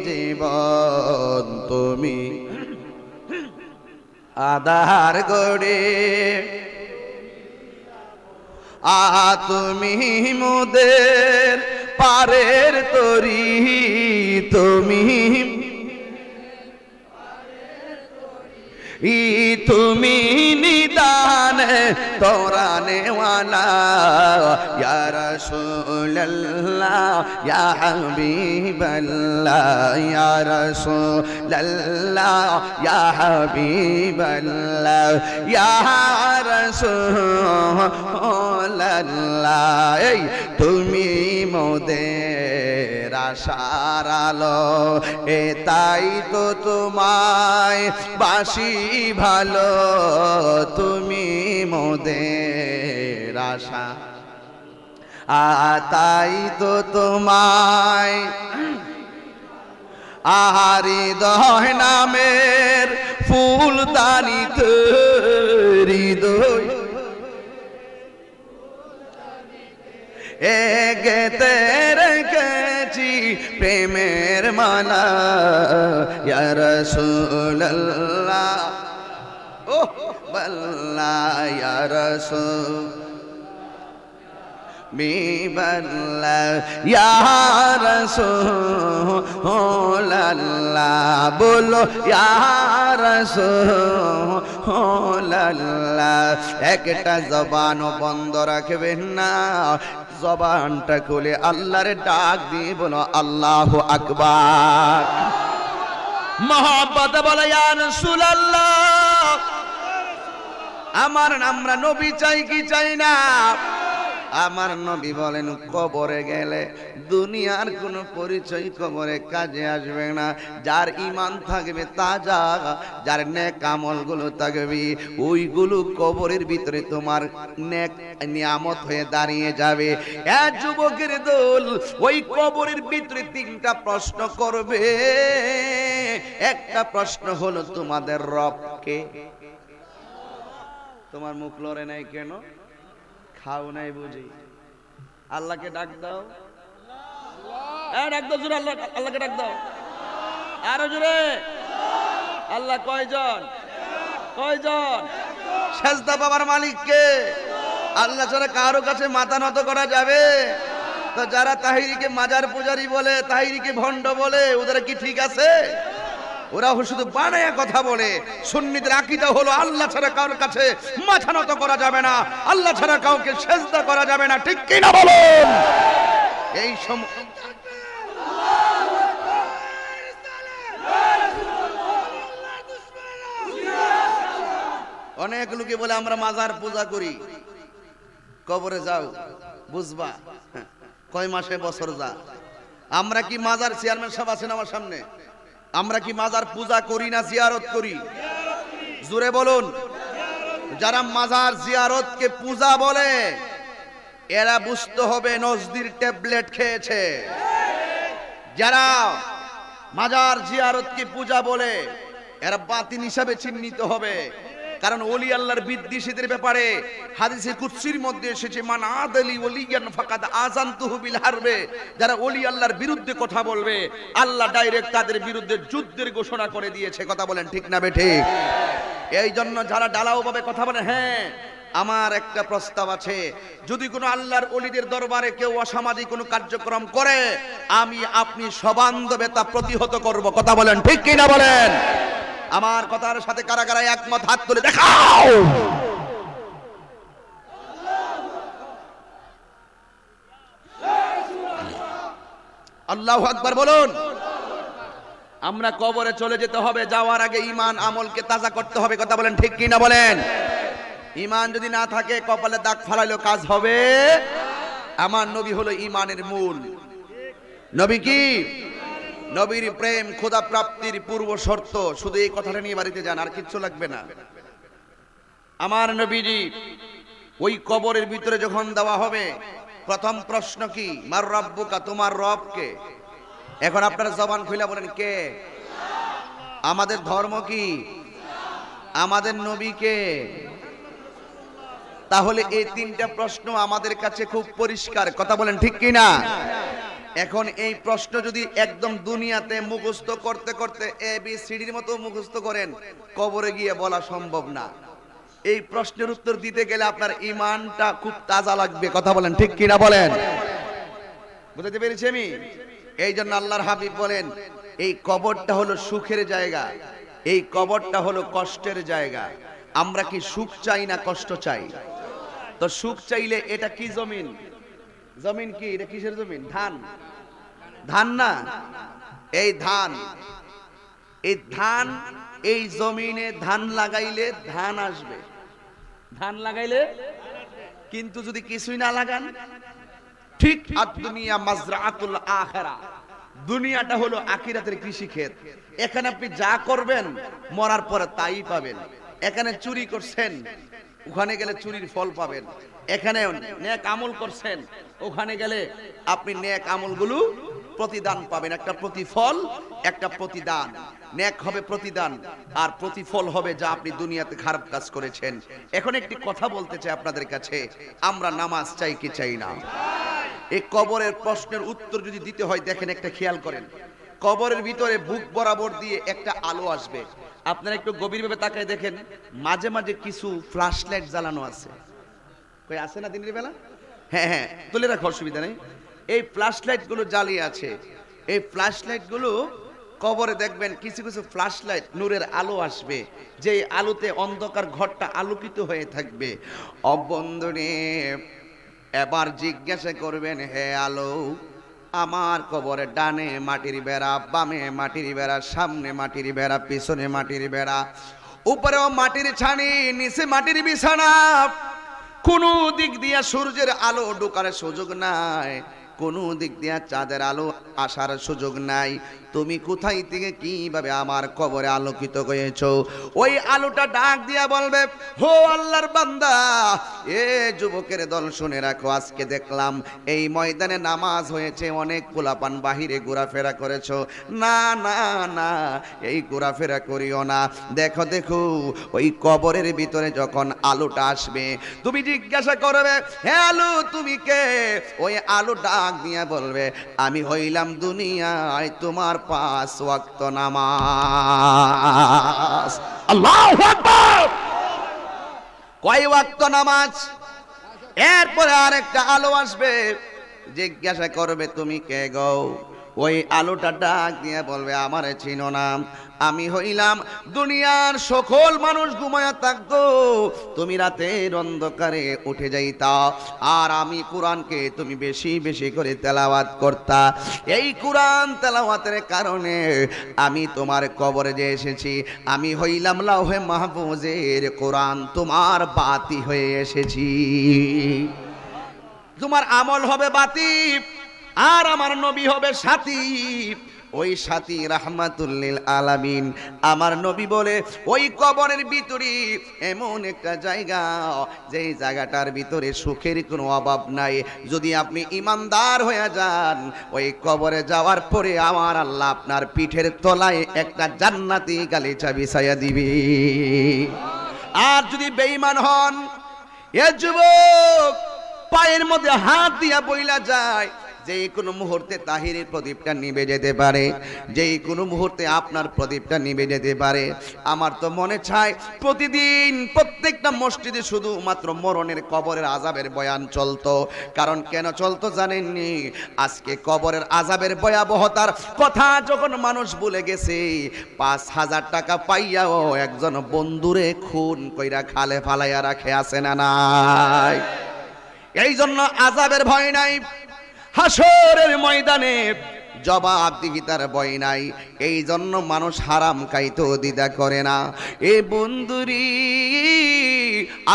S1: জীবন তুমি আধার গড়ে, তুমি মোদের পারের তরি, তুমি তুমি নিদান তোরানে ওয়ালা ইয়া রাসূলুল্লাহ ইয়া হাবিবাল্লাহ ইয়া রাসূলুল্লাহ ইয়া হাবিবাল্লাহ ইয়া রাসূলুল্লাহ, এই তুমি মোদের আশার আলো, এ তাই তো তোমায় বাসি ভালো, তুমি মোদের আশা, তাই তো তোমায় হৃদয় নামের ফুলদানিতে হৃদয় গেতে রেখেছি প্রেমের মালা ইয়া রাসূলুল্লাহ ও বল্লা ইয়া রাসূল বিবল্লাহ ইয়া রাসূলুল্লাহ, বলো ইয়া রাসূলুল্লাহ। একটা জবান বন্ধ রাখবেন না, জবানটা খুলে আল্লাহর ডাক দিয়ে বলো আল্লাহু আকবার। মহব্বত বলো ইয়া রাসূলুল্লাহ, আমার আমরা নবী চাই কি চাই না? আমার নবী বলেন কবরে গেলে দুনিয়ার কোনো পরিচয় কবরে কাজে আসবে না। যার ঈমান থাকবে তাজা, যার নেক আমলগুলো থাকবে ওইগুলো কবরের ভিতরে তোমার নেক নিয়ামত হয়ে দাঁড়িয়ে যাবে। এক যুবকের দল ওই কবরের ভিতরে তিনটা প্রশ্ন করবে। একটা প্রশ্ন হলো তোমাদের রব কে? তোমার মুখ লড়ে নাই কেন? খাও নাই বুঝি? আল্লাহকে ডাক দাও, ডাক দাও জোরে, আল্লাহ আল্লাহকে ডাক দাও আরো জোরে। আল্লাহ কয়জন? কয়জন? সেজদা পাবার মালিক কে? আল্লাহ ছাড়া কারো কাছে মাথা নত করা যাবে? তো যারা তাহিরিকে মাজার পূজারি বলে, তাহিরিকে ভণ্ড বলে, ওদের কি ঠিক আছে? ওরা শুধু বানায়া কথা বলে। সুন্নিদের আকীদা হলো আল্লাহ ছাড়া কারোর কাছে মাথা নত করা যাবে না, আল্লাহ ছাড়া কাউকে সেজদা করা যাবে না। ঠিক কি না বলুন? এই অনেক লোকে বলে আমরা মাজার পূজা করি। কবরে যাও বুঝবা কয় মাসে বছর যা। আমরা কি মাজার, চেয়ারম্যান সাহেব আছেন আমার সামনে, আমরা কি মাজার পূজা করি না জিয়ারত করি? জোরে বলুন। যারা মাজার জিয়ারতকে পূজা বলে এরা বুঝতে হবে নজদির ট্যাবলেট খেয়েছে। যারা মাজার জিয়ারতকে পূজা বলে এরা বাতিল হিসাবে চিহ্নিত হবে। কারণ ওলি আল্লাহর বিদ্বেষীদের ব্যাপারে হাদিসে কুদসির মধ্যে এসেছে, মান আদালি ওলিয়ান ফাকাদ আযানতুহু বিল হারবে। যারা ওলি আল্লাহর বিরুদ্ধে কথা বলবে আল্লাহ ডাইরেক্ট তাদের বিরুদ্ধে যুদ্ধের ঘোষণা করে দিয়েছে। কথা বলেন ঠিক না বেঠিক? এই জন্য যারা ডালাও ভাবে কথা বলে, হ্যাঁ আমার একটা প্রস্তাব আছে, যদি কোনো আল্লাহর ওলিদের দরবারে কেউ অসামাজিক কোনো কার্যক্রম করে আমি আপনি সবান্ধবে তা প্রতিহত করব। কথা বলেন ঠিক কি না বলেন? আমার কথার সাথে কারা কারা একমত হাত তুলে দেখাও। আল্লাহু আকবার বলুন। আমরা কবরে চলে যেতে হবে, যাওয়ার আগে ঈমান আমলকে তাজা করতে হবে। কথা বলেন ঠিক কি না বলেন? ঈমান যদি না থাকে কপালে দাগ ফালাইলেও কাজ হবে। আমার নবী হলো ঈমানের মূল। নবী কি? নবীর প্রেম খোদা প্রাপ্তির পূর্ব শর্ত। শুধু এই কথাটা নিয়ে বাড়িতে যান, আর কিচ্ছু লাগবে না। আমার নবীজি ওই কবরের ভিতরে যখন দেওয়া হবে প্রথম প্রশ্ন কি? মার রাব্বুকা, তোমার রব কে? এখন আপনারা জবান খুলে বলেন কে? আমাদের ধর্ম কি? আমাদের নবী কে? তাহলে এই তিনটা প্রশ্ন আমাদের কাছে খুব পরিষ্কার। কথা বলেন ঠিক কি না? এখন এই প্রশ্ন যদি একদম দুনিয়াতে মুখস্থ করতে করতে ABCDর মতো মুখস্থ করেন, কবরে গিয়ে বলা সম্ভব না। এই প্রশ্নের উত্তর দিতে গেলে আপনার ঈমানটা খুব তাজা লাগবে। কথা বলেন ঠিক কি না বলেন? বুঝতে পেরেছি আমি? এই জন্য আল্লাহর হাবিব বলেন এই কবরটা হলো সুখের জায়গা, এই কবরটা হলো কষ্টের জায়গা। আমরা কি সুখ চাই না কষ্ট চাই? তো সুখ চাইলে এটা কি জমিন? জমিন কি? এটা কিসের জমিন? ধান। ধান না, এই ধান, এই ধান, এই জমিনে ধান লাগাইলে ধান আসবে। ধান লাগাইলে, কিন্তু যদি কিছুই না লাগান, ঠিক আদ-দুনিয়া মাজরাআতুল আখিরা, দুনিয়াটা হলো আখিরাতের কৃষি ক্ষেত। এখানে আপনি যা করবেন মরার পরে তাই পাবেন। এখানে চুরি করছেন, ওখানে গেলে চুরির ফল পাবেন। এখানে নেক আমল করছেন, ওখানে গেলে আপনি নেক আমলগুলো প্রতিদান পাবেন। একটা প্রতিফল, একটা প্রতিদান। নেক হবে প্রতিদান, আর প্রতিফল হবে যা আপনি দুনিয়াতে খারাপ কাজ করেছেন। এখন একটি কথা বলতে চাই আপনাদের কাছে, আমরা নামাজ চাই কি চাই না? এই কবরের প্রশ্নের উত্তর যদি দিতে হয়, দেখেন একটা খেয়াল করেন, কবরের ভিতরে বুক বরাবর দিয়ে একটা আলো আসবে। আপনারা একটু গভীরভাবে তাকায় দেখেন, মাঝে মাঝে কিছু ফ্ল্যাশ লাইট জ্বালানো আছে। কই আছে না দিনের বেলা? হ্যাঁ হ্যাঁ, তুলে রাখো, অসুবিধা নেই। এই ফ্ল্যাশ লাইট গুলো জ্বালিয়ে আছে। এই ফ্ল্যাশ লাইট গুলো কবরে দেখবেন কিছু কিছু ফ্ল্যাশ লাইট নূরের আলো আসবে, যে আলোতে অন্ধকার ঘরটা আলোকিত হয়ে থাকবে। অবন্ধনে এবার জিজ্ঞাসা করবেন, হে আলো, আমার কবরের ডানে মাটির বেড়া, বামে মাটির বেড়া, সামনে মাটির বেড়া, পিছনে মাটির বেড়া, উপরেও মাটির ছানি, নিচে মাটির বিছানা, কোনো দিক দিয়ে সূর্যের আলো ঢোকার সুযোগ নাই, কোনো দিক দিয়ে চাঁদের আলো আসার সুযোগ নাই। তুমি কোথায় থেকে কিভাবে আমার কবরে আলোকিত হয়েছো? ওই আলোটা ডাক দিয়া বলবে, হো আল্লাহর বান্দা, এ যুবকের দল শুনে রাখো, আজকে দেখলাম এই ময়দানে নামাজ হয়েছে, অনেক পোলাপান বাহিরে ঘোরাফেরা করেছো। না না না, এই ঘোরাফেরা করিও না। দেখো দেখো, ওই কবরের ভিতরে যখন আলোটা আসবে, তুমি জিজ্ঞাসা করবে, হে আলো তুমি কে? ওই আলো ডাক দিয়া বলবে, আমি হইলাম দুনিয়ায় তোমার 5 ওয়াক্ত নামাজ। আল্লাহু আকবার। কয় ওয়াক্ত নামাজ? এরপরে আরেকটা আলো আসবে, জিজ্ঞাসা করবে তুমি কে গো? ওই আলোটা ডাক দিয়ে বলবে, আমারে চিনো না, আমি হইলাম দুনিয়ার সকল মানুষ ঘুমায়া থাকতো, তুমি রাতের অন্ধকারে উঠে যাইতা, আর আমি কোরআনকে তুমি বেশি বেশি করে তেলাওয়াত করতা। এই কোরআন তেলাওয়াতের কারণে আমি তোমার কবরে যে এসেছি, আমি হইলাম লাউহে মাহফুজের কোরআন তোমার বাতি হয়ে এসেছি। তোমার আমল হবে বাতি, আর আমার নবী হবে সাথী। ওই সাথী রাহমাতুল লিল আলামিন। আমার নবী বলে, ওই কবরের ভিতরে এমন একটা জায়গা, যেই জায়গাটার ভিতরে সুখের কোনো অভাব নাই। যদি আপনি ইমানদার হয়ে যান, ওই কবরে যাওয়ার পরে আমার আল্লাহ আপনার পিঠের তলায় একটা জান্নাতি গালিচা বিছাইয়া দিবে। আর যদি বেঈমান হন, এ যুবক পায়ের মধ্যে হাত দিয়া বইলা যায়, যে কোনো মুহূর্তে তাহিরের প্রদীপটা নিভে যেতে পারে, যে কোনো মুহূর্তে আপনার প্রদীপটা নিভে যেতে পারে। আমার তো মনে চায় প্রতিদিন প্রত্যেকটা মসজিদে শুধুমাত্র মরণের কবরের আযাবের বয়ান চলতো। কারণ কেন চলতো জানেননি? আজকে কবরের আযাবের ভয়াবহতার কথা যখন মানুষ ভুলে গেছে, 5,000 টাকা পাইয়াও একজন বন্ধুরে খুন কইরা খালে ফালাইয়া রাখে, আছে না নাই? এই জন্য আযাবের ভয় নাই, হাসরের ময়দানে জবাবদিহিতার ভয় নাই। এই জন্য মানুষ হারাম খাইতেও দ্বিধা করে না। এ বন্ধুরি,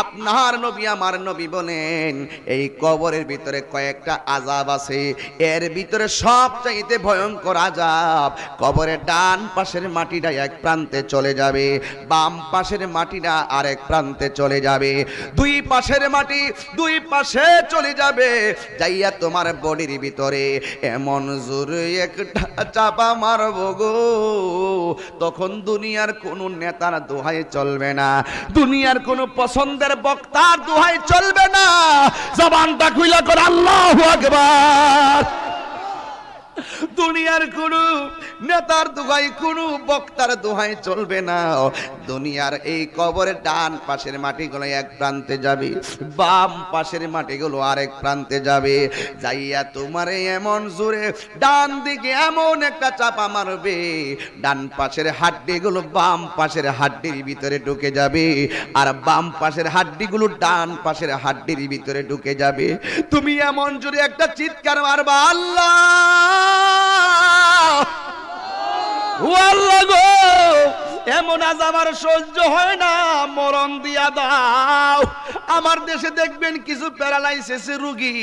S1: আপনার নবী আমার নবী বলেন, এই কবরের ভিতরে কয়েকটা আযাব আছে, এর ভিতরে সবচাইতে ভয়ঙ্কর আযাব, কবরের ডান পাশের মাটিটা এক প্রান্তে চলে যাবে, বাম পাশের মাটিটা আরেক প্রান্তে চলে যাবে, দুই পাশের মাটি দুই পাশে চলে যাবে, যাইয়া তোমার বডির ভিতরে এমন জোরে একটা চাপা মারবো গো, তখন দুনিয়ার কোন নেতার দোহাই চলবে না, দুনিয়ার কোন পছন্দের বক্তার দোহাই চলবে না, জবানটা খুইলা কর আল্লাহু আকবার। দুনিয়ার কোন নেতার দোহাই, কোন বক্তার দোহাই চলবে না। দুনিয়ার এই কবরের ডান পাশের মাটিগুলো এক প্রান্তে যাবে, বাম পাশের মাটিগুলো আরেক প্রান্তে যাবে, যাইয়া তোমারে এমন জোরে ডান দিকে এমন একটা চাপা মারবে, ডান পাশের হাড্ডিগুলো বাম পাশের হাড্ডির ভিতরে ঢুকে যাবে, আর বাম পাশের হাড্ডিগুলো ডান পাশের হাড্ডির ভিতরে ঢুকে যাবে। তুমি এমন জোরে একটা চিৎকার মারবা, আল্লাহ ও আল্লাহ গো, এমন আযাব আর সহ্য হয় না, মরণ দিয়া দাও। আমার দেশে দেখবেন কিছু প্যারালাইসিসের রোগী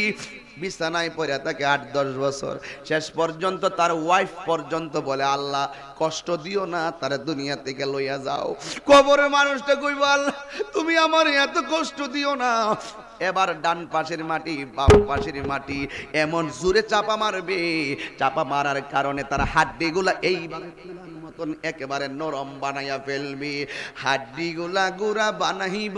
S1: বিছানায় পড়ে থাকে 8-10 বছর, শেষ পর্যন্ত তার ওয়াইফ পর্যন্ত বলে, আল্লাহ কষ্ট দিও না, তার দুনিয়া থেকে লইয়া যাও। কবরের মানুষটা কইব, আল্লাহ তুমি আমার এত কষ্ট দিও না। এবার ডান পাশের মাটি বাম পাশের মাটি এমন জোরে চাপা মারবে, চাপা মারার কারণে তার হাড্ডিগুলা এইভাবে মতন একেবারে নরম বানাইয়া ফেলবি, হাড্ডিগুলা গুড়া বানাইব।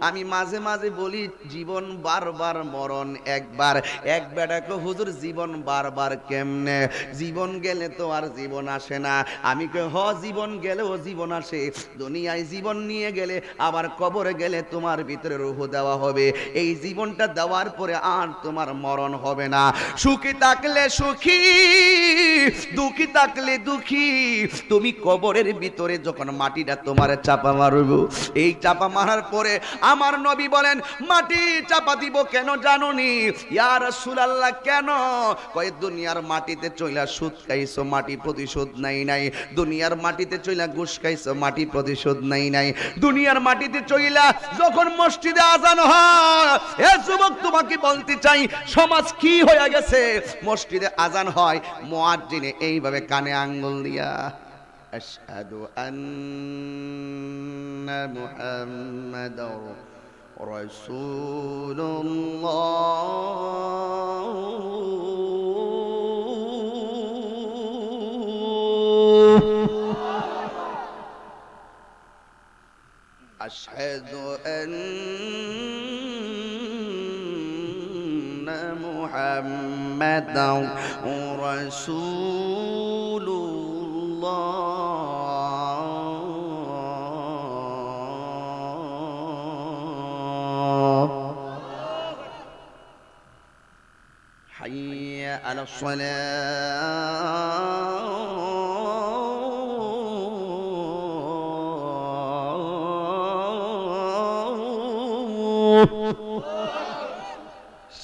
S1: আমি মাঝে মাঝে বলি, জীবন বারবার মরণ একবার। এক বেটাকে হুজুর জীবন বারবার কেমনে? জীবন গেলে তো আর জীবন আসে না। আমি কে হ, জীবন গেলেও জীবন আসে। দুনিয়ায় জীবন নিয়ে গেলে আবার কবরে গেলে তোমার ভিতরে রূহ দেওয়া হবে। এই জীবনটা দেওয়ার পরে আর তোমার মরণ হবে না। সুখী থাকলে সুখী, দুঃখী থাকলে দুঃখী। তুমি কবরের ভিতরে যখন মাটিটা তোমার চাপা মারবো, এই চাপা মারার পরে আমার নবী বলেন, মাটি চাপা দিব কেন জানোনি? ইয়া রাসূলুল্লাহ কেন? কয় দুনিয়ার মাটিতে চইলা সুদ খাইছো, মাটি প্রতিশোধ নাই। দুনিয়ার মাটিতে চইলা ঘুষ খাইছো, মাটি প্রতিশোধ নাই। দুনিয়ার মাটিতে চইলা যখন মসজিদে আজান হয়, এ যুবক তোমাকে বলতে চাই সমাজ কি হয়ে গেছে। মসজিদে আজান হয়, মুয়াজ্জিন এইভাবে কানে আঙ্গুল দিয়া আশহাদু আন্না মুহাম্মাদার রাসূলুল্লাহ, আশহাদু আন্না মুহাম্মাদার রাসূলুল্লাহ। হাইয়া আলাস সালাহ,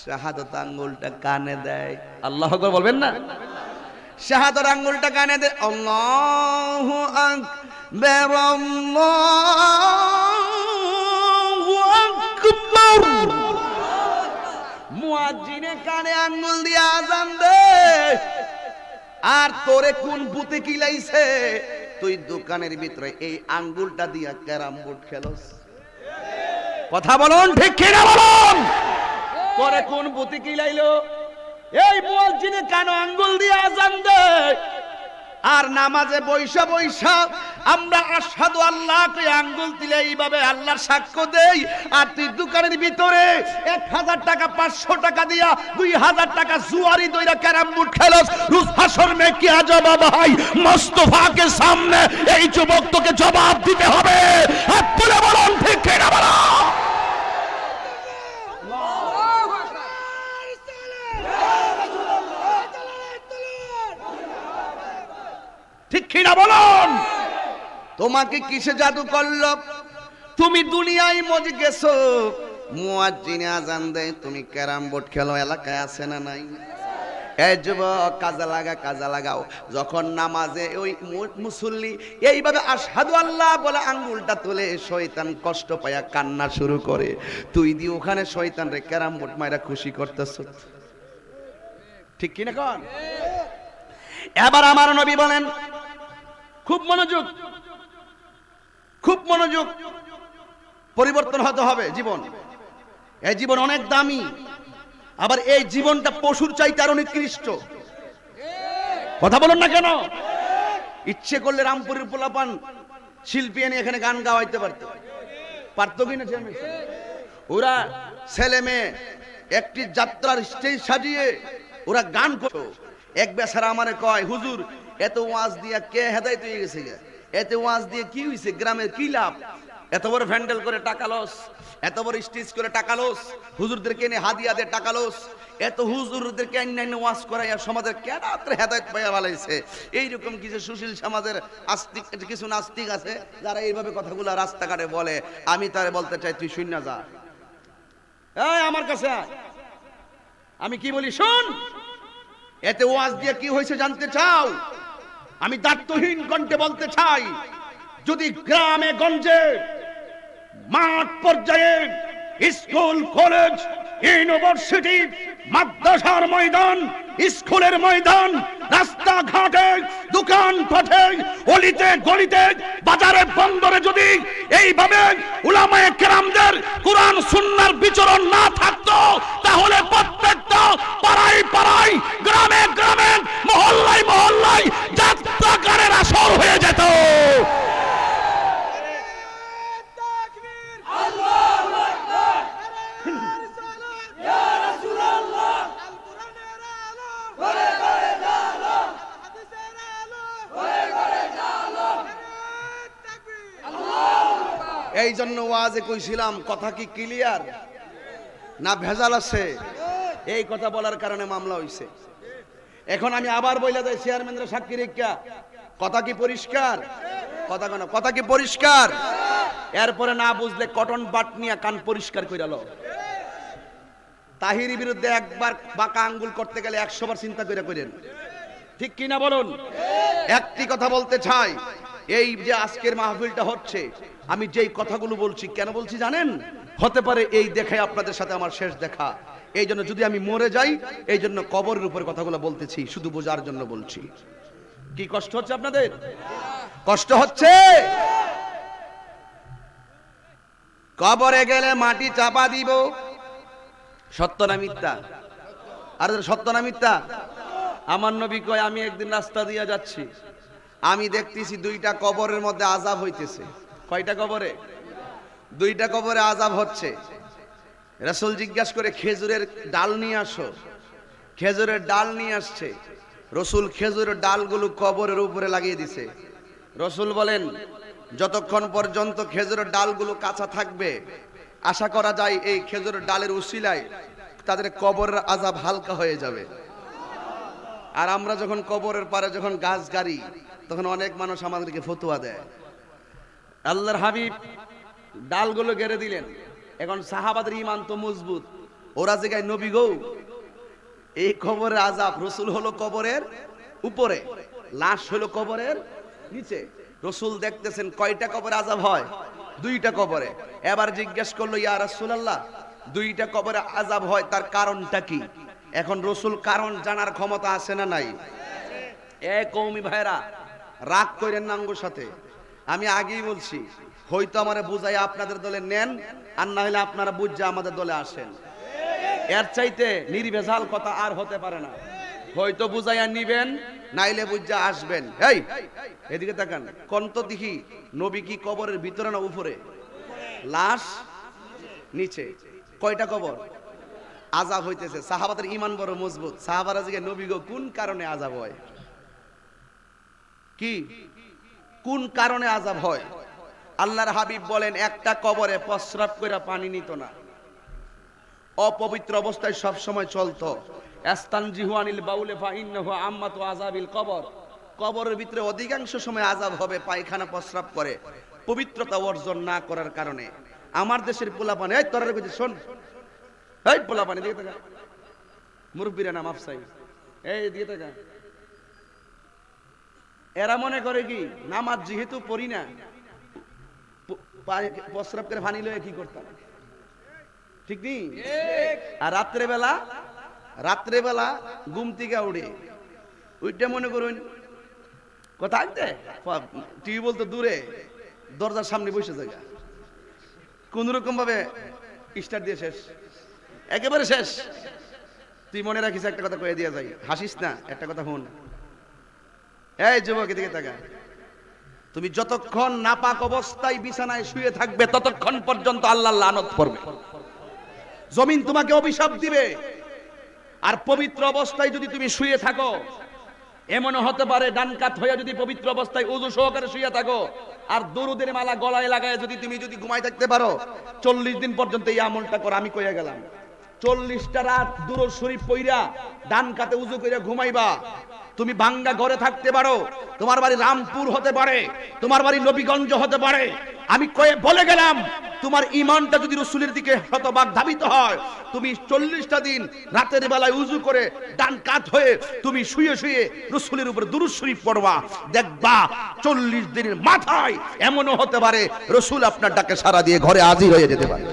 S1: শাহাদাত আঙ্গুলটা কানে দেয়। আল্লাহু আকবার বলবেন না? শাহাদাত আঙ্গুলটা কানে দেয়। আল্লাহু আকবার, আল্লাহু আকবার। মুয়াজ্জিনে কানে আঙ্গুল দিয়ে আজান দে। আর তোরে কোন ভূতে কিলাইছে? তুই দোকানের ভিতরে এই আঙ্গুলটা দিয়া ক্যারাম বোর্ড খেলোস। কথা বলুন, ঠিক কিনা বলুন? তোরে কোন ভূতে কিলাইলো? এই মুয়াজ্জিনে কানে আঙ্গুল দিয়ে আজান দে। আর নামাজে বৈশা বৈশা আমরা আশহাদু আল্লাহ কে আঙ্গুল দিলে এইভাবে আল্লাহর সাক্ষ্য দেই। আর তুই দোকানের ভিতরে 1000 টাকা 500 টাকা দিয়া 2000 টাকা জুয়ারি দইরা ক্যারাম বোর্ড খেলোস। রোজ হাসর মে কি আজাবা ভাই, মুস্তাফাকে সামনে এই যুবক তোকে জবাব দিতে হবে। হাত তুলে বলুন, ঠিক কিনা বলো? ঠিক কিনা বলুন? তোমাকে কিসে জাদু করলো? তুমি দুনিয়ায় মজে গেছো, মুয়াজ্জিন আজান দেয়, তুমি ক্যারাম বোর্ড খেলো। এলাকায় আছে না নাই? এই যুবক কাজে লাগাও। যখন নামাজে ওই মুসল্লি এইভাবে আশহাদু আল্লাহ বলে আঙ্গুলটা তুলে, শয়তান কষ্ট পায়া কান্না শুরু করে। তুই দি ওখানে শয়তান রে ক্যারাম বোর্ড মাইরা খুশি করতেছ। ঠিক কিনা কোন? এবার আমার নবী বলেন, খুব মনোযোগ, খুব মনোযোগ। পরিবর্তন হতে হবে জীবন। এই জীবন অনেক দামি, আবার এই জীবনটা পশুর চাইতে আরো নিকৃষ্ট। কথা বলুন না কেন? ইচ্ছে করলে রামপুরের পোলাপান শিল্পী এনে এখানে গান গাওয়াইতে পারতো কিনা? ওরা ছেলে মেয়ে একটি যাত্রার স্টেজ সাজিয়ে ওরা গান করতো। এক বেচারা আমারে কয়, হুজুর এত ওয়াজ দিয়া কে হেদায়েত হয়ে গেছে? এত ওয়াজ দিয়ে কি হইছে? গ্রামের কি লাভ? এত বড় ভ্যান্ডেল করে টাকা লস, এত বড় স্টেজ করে টাকা লস, হুজুরদেরকে এনে হাদিয়া দিয়ে টাকা লস, এত হুজুরদেরকে এনে ওয়াজ করাইয়া সমাজের কেডাত্রে হেদায়েত পাইয়া বালাইছে। এইরকম কিছু সুশীল সমাজের আস্তিক, কিছু নাস্তিক আছে যারা এইভাবে কথাগুলো রাস্তাঘাটে বলে। আমি তারে বলতে চাই, তুই শুন না যা, এই আমার কাছে আমি কি বলি শোন। এতে ওয়াজ দিয়ে কি হয়েছে জানতে চাও? আমি দায়িত্বহীন কণ্ঠে বলতে চাই, যদি গ্রামে গঞ্জে মাঠ পর্যায়ে স্কুল, কলেজ, ইউনিভার্সিটি, মাদ্রাসার ময়দান, স্কুলের ময়দান, রাস্তাঘাটে, দোকান পাঠে, অলিতে গলিতে, বাজারে বন্দরে যদি এইভাবে উলামায়ে কেরামদের কোরআন সুন্নাহর বিচরণ না থাকতো, তাহলে প্রত্যেকটা পাড়ায় পাড়ায়, গ্রামে গ্রামে, মহল্লায় মহল্লায় যাত্রাগানের আসর হয়ে যেত। এই জন্য ওয়াজে কইছিলাম, কথা কি ক্লিয়ার না ভেজাল আছে? এই কথা বলার কারণে মামলা হইছে। এখন আমি আবার বইলা যাই, চেয়ারম্যানরা সাক্ষী রেখা, কথা কি পরিষ্কার? কথা কেন? কথা কি পরিষ্কার? এরপরে না বুঝলে কটন বাট নিয়ে কান পরিষ্কার কইরা লো। তাহিরি বিরুদ্ধে একবার বাঁকা আঙ্গুল করতে গেলে 100 বার চিন্তা করে করেন, ঠিক কিনা বলুন? একটি কথা বলতে চাই, এই যে আজকের মাহফিলটা হচ্ছে, আমি যেই কথাগুলো বলছি কেন বলছি জানেন? হতে পারে এই দেখে আপনাদের সাথে আমার শেষ দেখা, এই জন্য যদি আমি মরে যাই, এই জন্য কবরের উপর কথাগুলো বলতেছি, শুধু বোঝার জন্য বলছি। কি কষ্ট হচ্ছে আপনাদের? কষ্ট হচ্ছে? কবরে গেলে মাটি চাপা দিব, সত্য না মিথ্যা? আর সত্য না মিথ্যা? আমার নবী কয়, আমি একদিন রাস্তা দিয়ে যাচ্ছি, আমি দেখতেছি 2টা কবরের মধ্যে আযাব হইতেছে। কয়টা কবরে? 2টা কবরে আযাব হচ্ছে। রাসূল জিজ্ঞাসা করে, খেজুরের ডাল নিয়ে আসো। খেজুরের ডাল নিয়ে আসছে। রাসূল খেজুরের ডালগুলো কবরের উপরে লাগিয়ে দিছে। রাসূল বলেন, যতক্ষণ পর্যন্ত খেজুরের ডালগুলো কাঁচা থাকবে, আশা করা যায় এই খেজুরের ডালের উসিলায় তাদের কবরের আযাব হালকা হয়ে যাবে। আর আমরা যখন কবরের পারে যখন গাছ গাড়ি, তখন অনেক মানুষ আমাদেরকে ফতোয়া দেয়। আল্লাহর হাবিব ডালগুলো গেড়ে দিলেন। এখন সাহাবাদের ঈমান তো মজবুত, ওরা জায়গায় নবী গো, এই কবরের আযাব, রাসূল হলো কবরের উপরে, লাশ হলো কবরের নিচে। রাসূল দেখতেছেন কয়টা কবরে আযাব হয়? 2টা কবরে। এবার জিজ্ঞেস করলো, ইয়া রাসূলুল্লাহ, 2টা কবরে আযাব হয়, তার কারণটা কি? এখন রাসূল কারণ জানার ক্ষমতা আছে না নাই? কওমি ভাইরা, রাগ করেন না আঙ্গুর সাথে, আমি আগেই বলছি, হয়তো আমারে বুঝাই আপনাদের দলে নেন, আর না হলে আপনারা বুঝা আমাদের দলে আসেন। এর চাইতে নির্ভেজাল কথা আর হতে পারে না। হয়তো বুঝাইয়া নিবেন, নাইলে বুঝা আসবেন। এই এদিকে তাকান, কন্ত দেখি, নবী কি কবরের ভিতরে না উপরে? লাশ নিচে। কয়টা কবর? আযাব হইতেছে। সাহাবাদের ঈমান বড় মজবুত। সাহাবারা জিজ্ঞাসা, নবী গো, কোন কারণে আযাব হয়? কি কোন কারণে আযাব হয়? আল্লাহর হাবিব বলেন, একটা কবরে প্রস্রাব কইরা পানি নিত না, অপবিত্র অবস্থায় সব সময় চলতো। আস্তানজিহু আনিল বাউলে ফা ইন্নাহু আম্মাতু আযাবিল কবর। কবরের ভিতরে অধিকাংশ সময় আযাব হবে পায়খানা প্রস্রাব করে, পবিত্রতা অর্জন না করার কারণে। আমার দেশের পোলাপানি, এই তোরা কইতে শোন, এই পোলাপানি দিকে তাকা, মুরব্বিরা নাম আফসাই, এই দিকে তাকা। এরা মনে করে কি, নামাজ যেহেতু পড়ি না, প্রস্রাব করে পানি লয়ে কি করতাম, ঠিক নেই? আর রাত্রেবেলা ঘুম থেকে উঠে ওইটা মনে করুন কোথায় টিভি বলতো দূরে, দরজার সামনে বসে জায়গা, কোন রকম ভাবে স্টার্ট দিয়ে শেষ, একেবারে শেষ। তুই মনে রাখিস, একটা কথা কয়ে দিয়ে যাই, হাসিস না, একটা কথা শুন। এই যুবক, এদিকে তাকা। তুমি যতক্ষণ নাপাক অবস্থায় বিছানায় শুয়ে থাকবে, ততক্ষণ পর্যন্ত আল্লাহর লানত পড়বে, জমিন তোমাকে অভিশাপ দিবে। আর পবিত্র অবস্থায় যদি তুমি শুয়ে থাকো, এমন হতে পারে ডান কাত হয়ে যদি পবিত্র অবস্থায় ওযু সহকারে শুয়ে থাকো, আর দরুদের মালা গলায় লাগায় তুমি যদি ঘুমাই থাকতে পারো, 40 দিন পর্যন্ত এই আমলটা করো। আমি কইয়া গেলাম, 40টা রাত দুরূদ শরীফ পইরা ডান কাতে ওযু কইরা ঘুমাইবা। তুমি ভাঙ্গা ঘরে থাকতে পারো, তোমার বাড়ি রামপুর হতে পারে, তোমার বাড়ি নবীগঞ্জ হতে পারে, আমি কয়ে বলে গেলাম, তোমার ঈমানটা যদি রাসূলের দিকে শতভাগ ধাবিত হয়, তুমি 40টা দিন রাতের বেলায় ওযু করে ডান কাত হয়ে তুমি শুয়ে শুয়ে রাসূলের উপর দুরূদ শরীফ পড়বা, দেখবা 40 দিনের মাথায় এমনও হতে পারে রাসূল আপনার ডাকে সাড়া দিয়ে ঘরে হাজির হয়ে যেতে পারে।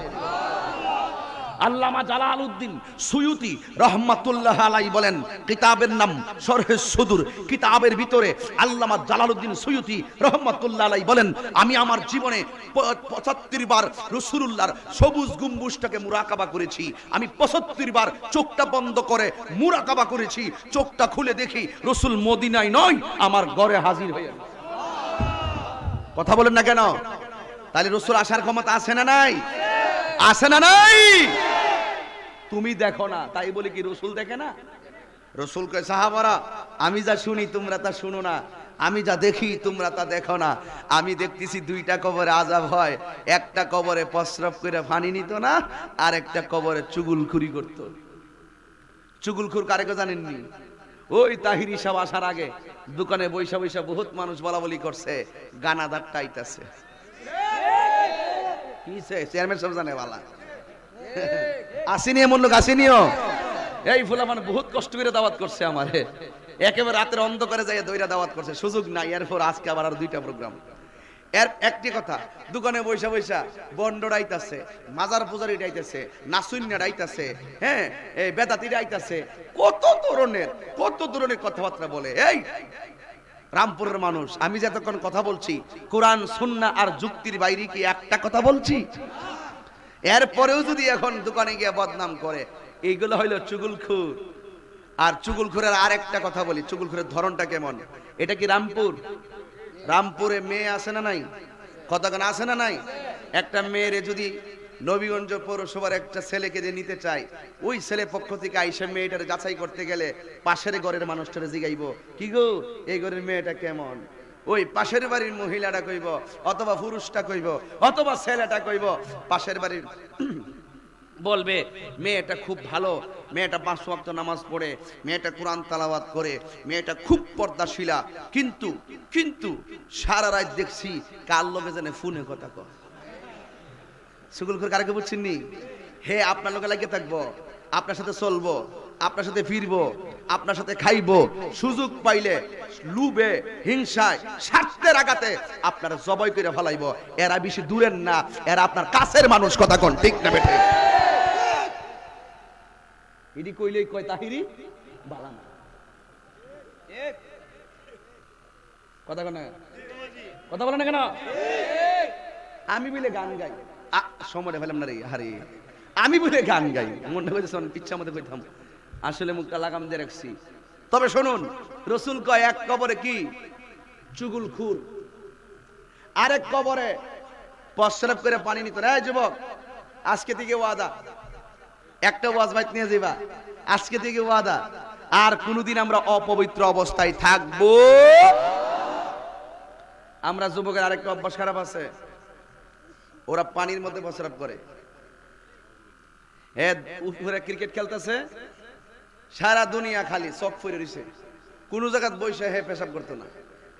S1: আল্লামা জালালউদ্দিন সুয়ুতি রহমাতুল্লাহ আলাইহি বলেন, কিতাবের নাম শরহে সুদূর, কিতাবের ভিতরে আল্লামা জালালউদ্দিন সুয়ুতি রহমাতুল্লাহ আলাইহি বলেন, আমি আমার জীবনে 75 বার রাসূলুল্লাহর সবুজ গম্বুজটাকে মুরাকাবা করেছি। আমি 75 বার চোখটা বন্ধ করে মুরাকাবা করেছি, চোখটা খুলে দেখি রাসূল মদিনায় নয়, আমার ঘরে হাজির হয়ে গেছে। কথা বলেন না কেন? তাহলে রাসূল আসার ক্ষমতা আছে না নাই? আছে না নাই? তুমি দেখো না, তাই বলে কি রাসূল দেখে না? রাসূল কয়, সাহাবারা, আমি যা শুনি তোমরা তা শুনো না, আমি যা দেখি তোমরা তা দেখো না। আমি দেখতেছি 2টা কবরে আযাব হয়, একটা কবরে প্রস্রাব করে পানি নিত না, আর একটা কবরে চুগলখুরি করত। চুগলখুর কারে গো জানেননি? ওই তাহিরি সাহেব আসার আগে দোকানে বৈশা বৈশা বহুত মানুষ বলা বলি করছে, গানাদার টাইতাছে। চেয়ারম্যান সব জানে বালা, আসেনি এমন লোক আসেনিও। এই ফুলা মানে বহুত কষ্ট করে দাওয়াত করছে আমারে, একেবারে রাতের অন্ধকারে যাই দইরা দাওয়াত করছে, সুযোগ নাই। এরপর আজকে আবার আর 2টা প্রোগ্রাম। এর একটি কথা, দোকানে বৈশা বৈশা বন্ড ডাইতাছে, মাজার পূজারি ডাইতাছে, নাসুন্না ডাইতাছে, হ্যাঁ এই বেদাতি ডাইতাছে, কত ধরনের কথাবার্তা বলে। এই রামপুরের মানুষ, আমি যতক্ষণ কথা বলছি কোরআন সুন্নাহ আর যুক্তির বাইরে কি একটা কথা বলছি? এরপরেও যদি এখন দোকানে গিয়ে বদনাম করে, এইগুলো হইলো চুগলখুর। আর চুগলখুরের আরেকটা কথা বলি, চুগলখুরের ধরনটা কেমন। এটা কি রামপুর? রামপুরে মেয়ে আছে না নাই? কতক্ষণ আছে না নাই? একটা মেয়েরে যদি নবীগঞ্জ পৌরসভার একটা ছেলেকে দিয়ে নিতে চাই, ওই ছেলে পক্ষ থেকে আইসা মেয়েটার যাচাই করতে গেলে পাশের ঘরের মানুষটারে জিগাইব, কি গো এই ঘরের মেয়েটা কেমন? ওই পাশের বাড়ির মহিলাটা কইব, অথবা পুরুষটা কইব, অথবা ছেলেটা কইব, পাশের বাড়ির বলবে মেয়েটা খুব ভালো, মেয়েটা 5 ওয়াক্ত নামাজ পড়ে, মেয়েটা কোরআন তেলাওয়াত করে, মেয়েটা খুব পর্দাশীলা, কিন্তু সারা রাত দেখছি কার লগে জানে ফোনে কথা কয়। সুগুল করে কারকে বুঝছেন নি? হে আপনার লগে লাগিয়ে থাকবো, আপনার সাথে চলবো, আপনার সাথে ফিরবো, আপনার সাথে খাইবো, সুযোগ পাইলে লুবে, হিংসায়, স্বার্থের আঘাতে আপনার জবাই করে ফেলাইবো। এরা বেশি দূরের না, এরা আপনার কাছের মানুষ। কথা কোন ঠিক না বেঠে? ইডি কইলেই কয় তাহিরি বালানা। কথা কোন কথা বলে না কেন? আমি বলে গান গাই, সময় ফেলাম না রে হারি, আমি বলে গান গাই, মনে হয়েছে পিচ্ছা মধ্যে কইতাম, আসলে মুখটা লাগাম দিয়ে রাখছি। তবে শুনুন, রসুল কয় এক কবরে কি চুগলখুর, আরেক কবরে প্রস্রাব করে পানি নিত। এই যুবক, আজকে থেকে ওয়াদা, একটা ওয়াজ বাইত নিয়ে যাবা, আজকে থেকে ওয়াদা, আর কোনদিন আমরা অপবিত্র অবস্থায় থাকবো। আমরা যুবকের আরেকটা অভ্যাস খারাপ আছে, ওরা পানির মধ্যে প্রস্রাব করে। উপরে ক্রিকেট খেলতেছে, সারা দুনিয়া খালি চক ফিরে রইছে, কোন জায়গায় বসে হে পেশাব করতো না।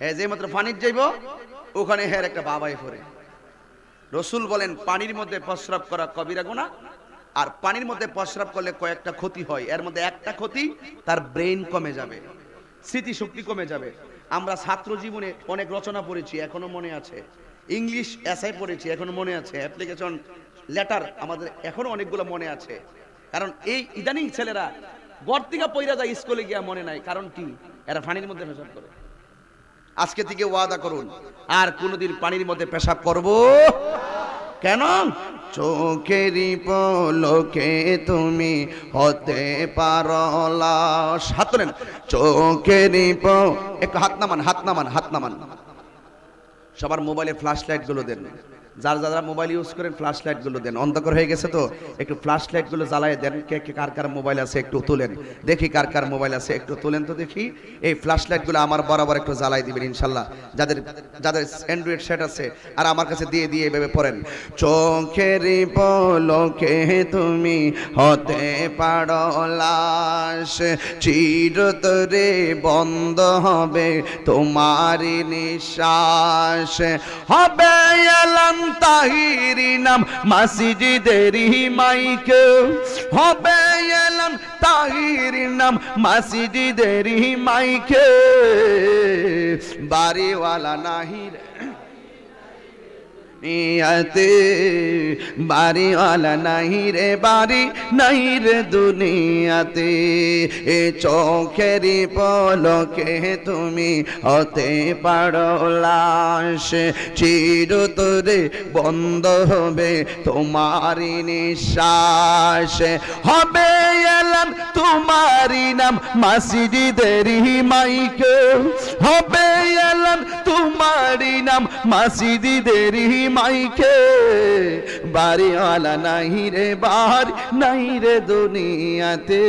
S1: হ্যাঁ যে মাত্র পানির যাইব, ওখানে হের একটা বাবাই পড়ে। রসুল বলেন পানির মধ্যে প্রস্রাব করা কবিরা গুনাহ, আর পানির মধ্যে প্রস্রাব করলে কয়েকটা ক্ষতি হয়। এর মধ্যে একটা ক্ষতি, তার ব্রেইন কমে যাবে, স্মৃতিশক্তি কমে যাবে। আমরা ছাত্র জীবনে অনেক রচনা পড়েছি, এখনো মনে আছে। ইংলিশ এসআই পড়েছি, এখনো মনে আছে। অ্যাপ্লিকেশন লেটার আমাদের এখনো অনেকগুলো মনে আছে। কারণ এই ইদানিং ছেলেরা গর্তিকা পয়রা যায় স্কুলে গিয়া, মনে নাই। কারণ কি? এরা পানির মধ্যে পেশাব করে। আজকে থেকে ওয়াদা করুন, আর কোনোদিন পানির মধ্যে পেশাব করব কেন? চোখেরই পলকে তুমি হতে পারো লাশ। হাত তোলেন। চোখেরই একটু হাত নামান। সবার মোবাইলে ফ্ল্যাশ লাইট গুলো দেন, যারা মোবাইল ইউজ করেন ফ্ল্যাশ লাইট গুলো দেন। অন্ধকার হয়ে গেছে তো একটু ফ্ল্যাশ লাইট গুলো জ্বালায় দেন। কে কার কার মোবাইল আছে একটু তোলেন দেখি, কার কার মোবাইল আছে একটু তোলেন তো দেখি। এই ফ্ল্যাশ লাইট গুলো আমার বরাবর একটু জ্বালাই দিবেন ইনশাল্লাহ, যাদের অ্যান্ড্রয়েড সেট আছে। আর আমার কাছে দিয়ে এভাবে পড়েন, চোখের পলকে তুমি হতে পারো লাশ, চিরতরে বন্ধ হবে তোমারই নিঃশ্বাস, হবে এলান তাহিরি নাম মসজিদেরই মাইক, হবে এলান তাহিরি নাম মসজিদেরই মাইক, বাড়িওয়ালা নাহির নিয়াতে, বাড়িওয়ালা নাহি রে বাড়ি নাই রে দুনিয়াতে, এ চোখেরই পলকে তুমি হতে পারো লাশ, চিরতরে বন্ধ হবে তোমারই নিঃশ্বাস, হবে এলাম তোমারই নাম মসজিদেরই মাইক, হবে এলাম তোমারই নাম মসজিদেরই মাইকে, বাড়িওয়ালা নাহি রে বাড়ি নাই রে দুনিয়াতে,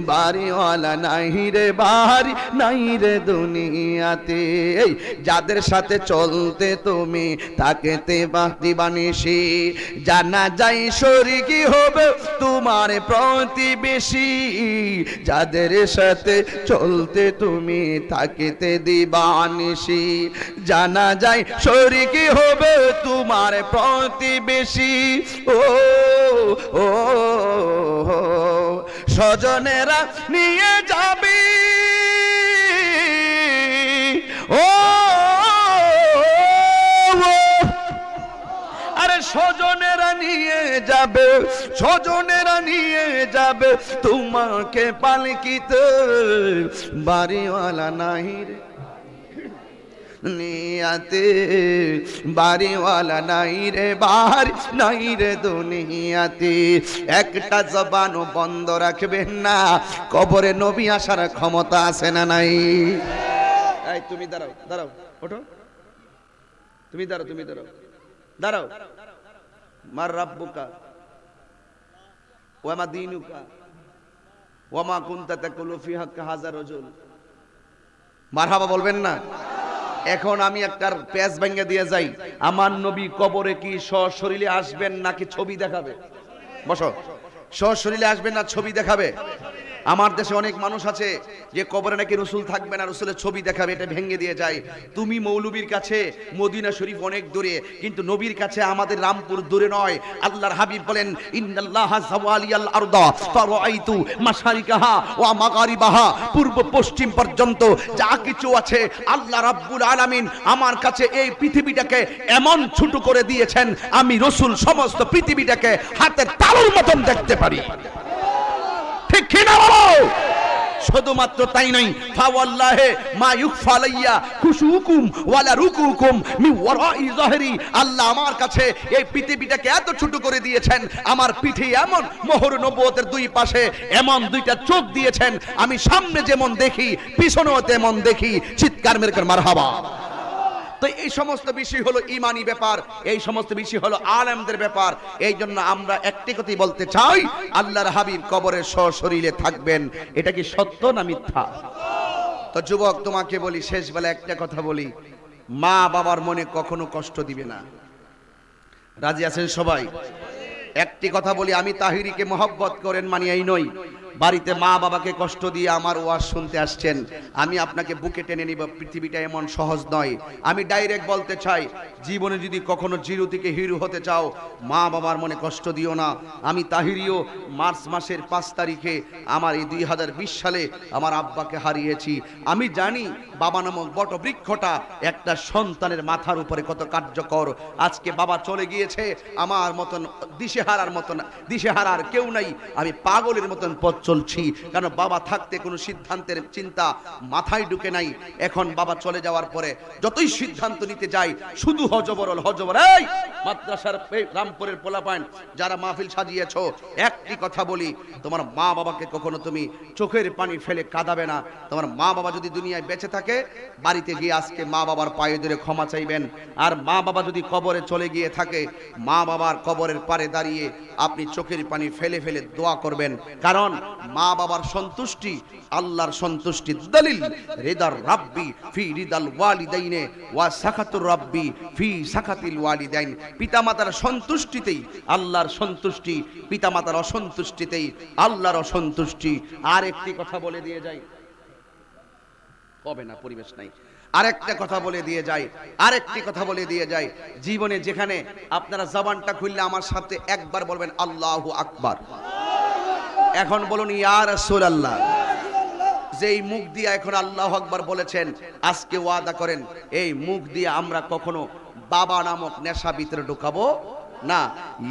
S1: বাড়িওয়ালা নাহি রে বাড়ি নাই রে দুনিয়াতে। এই যাদের সাথে চলতে তুমি তাকেতে দিবানিসি, জানা যাই শরীকি হবে তোমার প্রতিবেশী, যাদের সাথে চলতে তুমি থাকিতে দিবানিশি, জানা যায় শরীকি হবে তোমার প্রতিবেশী। ও ও স্বজনেরা নিয়ে যাবি, ও আরে স্বজনেরা নিয়ে যাবে, স্বজনেরা নিয়ে যাবে তোমাকে পালকিতে, বাড়িওয়ালা নাই রে নিয়াতে, বাড়িওয়ালা নাই রে বাড়ি নাই রে দুনিয়াতে। একটা জবানও বন্ধ রাখবেন না, কবরে নবী আসার ক্ষমতা আছে না নাই? এই তুমি দাঁড়াও, দাঁড়াও, ওঠো, তুমি দাঁড়াও, তুমি দাঁড়াও, দাঁড়াও। মার রাব্বুকা ওয়া মা দীনুকা ওয়া মা কুনতা তাকুলু ফি হাক্কা হাযা রাজুল, মারহাবা বলবেন না? এখন আমি একটা পেজ ভেঙে দিয়ে যাই, আমার নবী কবরে কি সশরীরে আসবেন নাকি ছবি দেখাবে? বসো, সশরীরে আসবেন না ছবি দেখাবে? আমার দেশে অনেক মানুষ আছে যে কবরে নাকি রাসূল থাকবে না, রাসূলের ছবি দেখাবে, এটা ভেঙে দিয়ে যায়। তুমি মৌলবীর কাছে মদিনা শরীফ অনেক দূরে, কিন্তু নবীর কাছে আমাদের রামপুর দূরে নয়। আল্লাহর হাবিব বলেন, ইন্নাল্লাহা যাওয়ালিয়াল আরদা ফারাআইতু মাশারিকাহা ওয়া মাগারিবাহা, পূর্ব পশ্চিম পর্যন্ত যা কিছু আছে আল্লাহ রাব্বুল আলামিন আমার কাছে এই পৃথিবীটাকে এমন ছোট করে দিয়েছেন, আমি রাসূল সমস্ত পৃথিবীটাকে হাতের তালুর মতন দেখতে পারি। ঠিক কিনা বলো? শুধুমাত্র তাই নয়, ফাওয়াল্লাহি মা ইউখফা আলাইয়া খুশুকুম ওয়ালা রুকুকুম মিন ওয়ারাই যাহরি, আল্লাহ আমার কাছে এই পৃথিবীটাকে এত ছোট করে দিয়েছেন, আমার পিঠে এমন মোহর নবুয়তের দুই পাশে এমন দুইটা চোখ দিয়েছেন, আমি সামনে যেমন দেখি পিছনেও তেমন দেখি। চিৎকার মেরে মারহাবা। তো এই সমস্ত বিষয় হলো ইমানি ব্যাপার, এই সমস্ত বিষয় হলো আলেমদের ব্যাপার। এই জন্য আমরা একটি কথাই বলতে চাই, আল্লাহর হাবিব কবরের সশরীরে থাকবেন, এটা কি সত্য না মিথ্যা? তো যুবক তোমাকে বলি, শেষ বেলা একটা কথা বলি, মা বাবার মনে কখনো কষ্ট দিবে না। রাজি আছেন সবাই? একটি কথা বলি, আমি তাহিরিকে মহব্বত করেন মানে এই নই বাড়িতে মা বাবাকে কষ্ট দিয়ে আমার ওয়াজ শুনতে আসছেন আমি আপনাকে বুকে টেনে নিব, পৃথিবীটা এমন সহজ নয়। আমি ডাইরেক্ট বলতে চাই, জীবনে যদি কখনো জিরো থেকে হিরো হতে চাও, মা বাবার মনে কষ্ট দিও না। আমি তাহিরিও মার্চ মাসের 5 তারিখে আমার এই 2020 সালে আমার আব্বাকে হারিয়েছি। আমি জানি বাবা নামক বটবৃক্ষটা একটা সন্তানের মাথার উপরে কত কার্যকর। আজকে বাবা চলে গিয়েছে, আমার মতন দিশেহারার কেউ নাই, আমি পাগলের মতন পথ চলছি, কারণ বাবা থাকতে কোনো সিদ্ধান্তের চিন্তা মাথায় ঢুকে নাই। এখন বাবা চলে যাওয়ার পরে যতই সিদ্ধান্ত নিতে যাই শুধু হজবরল হজবর। এই মাদ্রাসার রামপুরের পোলাপাইন যারা মাহফিল সাজিয়েছো, একটি কথা বলি, তোমার মা বাবাকে কখনো তুমি চোখের পানি ফেলে কাঁদাবে না। তোমার মা বাবা যদি দুনিয়ায় বেঁচে থাকে, বাড়িতে গিয়ে আজকে মা বাবার পায়ে ধরে ক্ষমা চাইবেন। আর মা বাবা যদি কবরে চলে গিয়ে থাকে, মা বাবার কবরের পারে দাঁড়িয়ে আপনি চোখের পানি ফেলে ফেলে দোয়া করবেন, কারণ মা বাবার সন্তুষ্টি আল্লাহর সন্তুষ্টি। দলিল রিদার রাব্বি ফি রিদাল ওয়ালিদাইনে ওয়া সাখাতুর রাব্বি ফি সাখাতিল ওয়ালিদাইন। পিতামাতার সন্তুষ্টিতেই আল্লাহর সন্তুষ্টি, পিতামাতার অসন্তুষ্টিতেই আল্লাহর অসন্তুষ্টি। আর একটি কথা বলে দিয়ে যাই, কবে না পরিবেশ নাই, আরেকটা কথা বলে দিয়ে যাই, আরেকটি কথা বলে দিয়ে যাই, জীবনে যেখানে আপনারা জবানটা খুললে আমার সাথে একবার বলবেন আল্লাহু আকবার। এখন বলুন ইয়া রাসূলুল্লাহ। যেই মুখ দিয়ে এখন আল্লাহু আকবার বলেছেন, আজকে ওয়াদা করেন এই মুখ দিয়ে আমরা কখনো বাবা নামক নেশা ভিতরে ঢুকাবো না,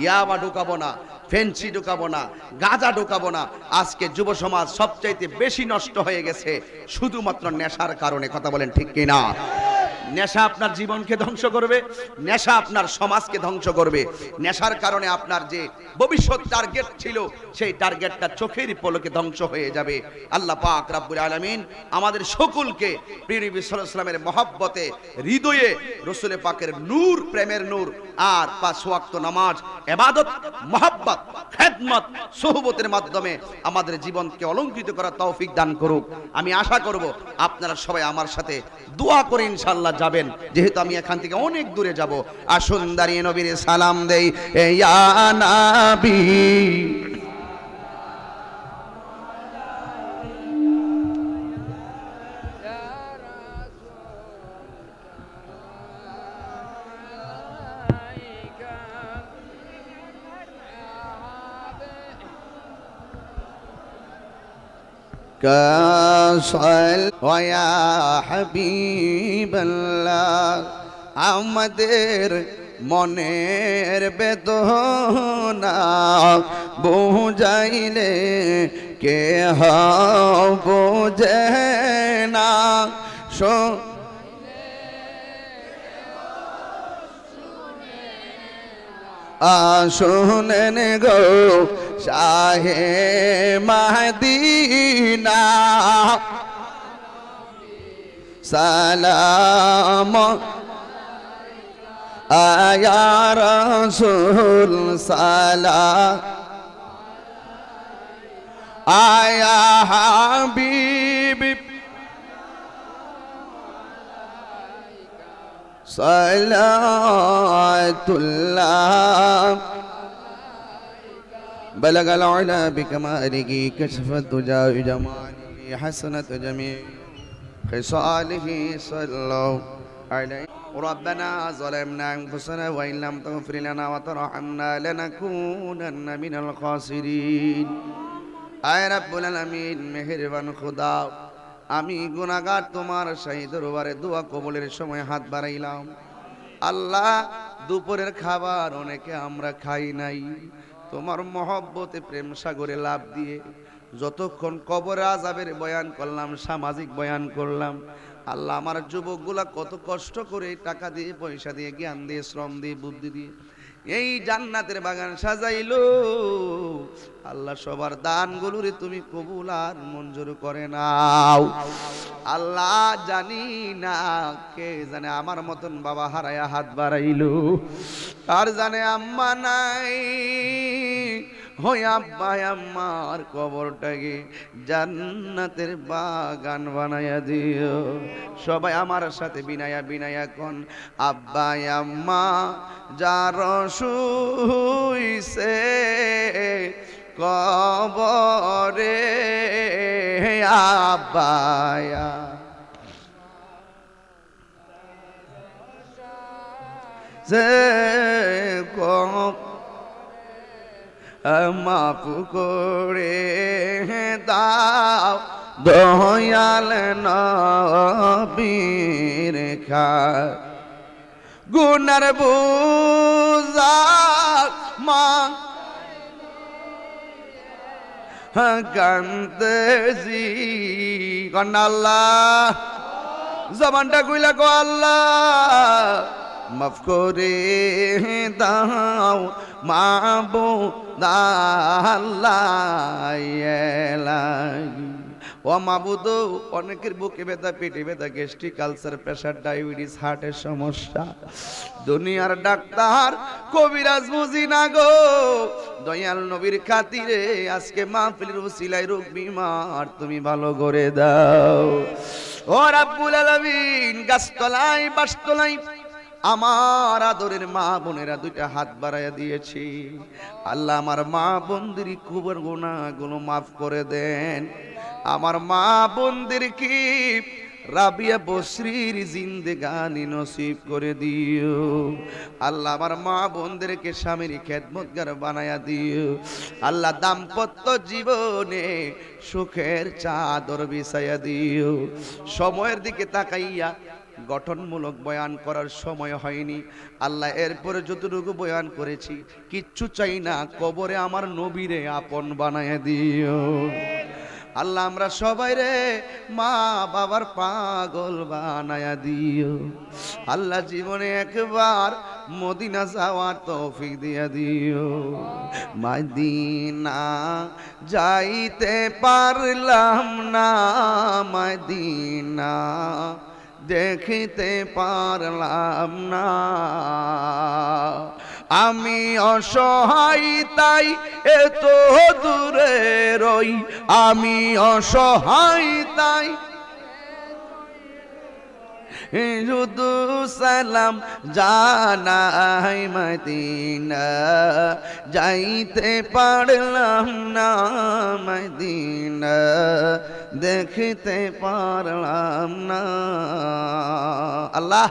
S1: ইয়াবা ঢুকাবো না, ফেন্সি ঢুকাবো না, গাঁজা ঢুকাবো না। আজকে যুব সমাজ সবচাইতে বেশি নষ্ট হয়ে গেছে শুধুমাত্র নেশার কারণে। কথা বলেন ঠিক কিনা? নেশা আপনার জীবনকে ধ্বংস করবে, নেশা আপনার সমাজকে ধ্বংস করবে। নেশার কারণে আপনার যে ভবিষ্যৎ টার্গেট ছিল, সেই টার্গেটটা চোখের পলকে ধ্বংস হয়ে যাবে। আল্লাহ পাক রব্বুল আলামিন আমাদের সকলকে প্রিয় নবী সাল্লাল্লাহু আলাইহি ওয়াসাল্লামের মহব্বতে, হৃদয়ে রাসূল পাকের নূর, প্রেমের নূর আর 5 ওয়াক্ত নামাজ, ইবাদত, মহব্বত, খেদমত, সুহবতের মাধ্যমে আমাদের জীবনকে অলংকৃত করার তৌফিক দান করুক। আমি আশা করব আপনারা সবাই আমার সাথে দোয়া করে ইনশাআল্লাহ যাবেন, যেহেতু আমি এখান থেকে অনেক দূরে যাব। আসুন দাঁড়িয়ে নবীর সালাম দেই, ইয়া নবী কাসাল ওয়া হাবিবাল্লাহ আমাদের মনের বেদনা বুঝাইলে কে বোঝে না শুনেন গো শাহে মদিনা সালাম আয়া রাসূল সালাম আয়া হাবিব সালাতুল্লাহ بلغ العلا بكماله كشف الدجى بجماله حسنت جميع خصاله صلى الله عليه ربنا ظلمنا أنفسنا وإن لم تغفر لنا وترحمنا لنكونن من الخاسرين আয় রাব্বুল আলামিন মেহেরবান খোদা আমি গুনাহগার তোমার শাহী দরবারে দোয়া কবুলের সময় হাত বাড়াইলাম আল্লাহ দুপুরের খাবার অনেকে আমরা খাই নাই তোমার মহব্বতে প্রেম সাগরে লাভ দিয়ে যতক্ষণ কবরে আযাবের বয়ান করলাম সামাজিক বয়ান করলাম আল্লাহ আমার যুবকগুলা কত কষ্ট করে টাকা দিয়ে পয়সা দিয়ে জ্ঞান দিয়ে শ্রম দিয়ে বুদ্ধি দিয়ে এই জান্নাতের বাগান সাজাইলো আল্লাহ সবার দানগুলোরে তুমি কবুল আর মঞ্জুর করে নাও আল্লাহ জানি না কে জানে আমার মতন বাবা হারায়া হাত বাড়াইলো আর জানে আম্মা নাই হই আব্বা আম্মার কবরটাকে জান্নাতের বাগান বানায়া দিও সবাই আমার সাথে বিনায়া বিনায়া কোন আব্বা আম্মা যার শুইছে কবরে আব্বা যে মাফ করে দাও দয়াল নবীর খায় গুনার বুঝা মা কান্দেছি কন্যা আল্লাহ জবানটা কইলা কো আল্লাহ মাফ করে দাও মাবুদ আল্লাহ ও মাবুদ অনেকের বুকে ব্যথা পেটে ব্যথা গ্যাস্ট্রিক আলসার প্রেসার ডায়াবেটিস হার্টের সমস্যা দুনিয়ার ডাক্তার কবিরাজ বুঝি না গো দয়াল নবীর খাতিরে আজকে মাহফিলের উসিলায় রোগ বিমার তুমি ভালো করে দাও ও রাব্বুল আলামিন গাছতলায় বাসতলায় আমার আদরের মা বোনেরা দুইটা হাত বাড়াইয়া দিয়েছি আল্লাহ আমার মা বোনদের কুবর গুনাহগুলো মাফ করে দেন আমার মা বোনদের কি রাবিয়া বসরির জিন্দেগানি নসিব করে দিও আল্লাহ আমার মা বোনদেরকে স্বামীর খেদমতগার বানায়া দিও আল্লাহ দাম্পত্য জীবনে সুখের চাদর বিছাইয়া দিও সময়ের দিকে তাকাইয়া গঠনমূলক বয়ান করার সময় হয়নি আল্লাহ এরপরে যতটুকু বয়ান করেছি কিচ্ছু চাই না কবরে আমার নবীরে আপন বানায় দিও আল্লাহ আমরা সবাই রে মা বাবার পাগল বানায়া দিও আল্লাহ জীবনে একবার মদিনা যাওয়ার তৌফিক দিয়া দিও মদিনা যাইতে পারলাম না মদিনা দেখিতে পারলাম না আমি অসহায় তাই এত দূরে রই আমি অসহায় তাই শুধু সালাম জানাই মদিনা যাইতে পারলাম না মদিনা দেখতে পারলাম না আল্লাহ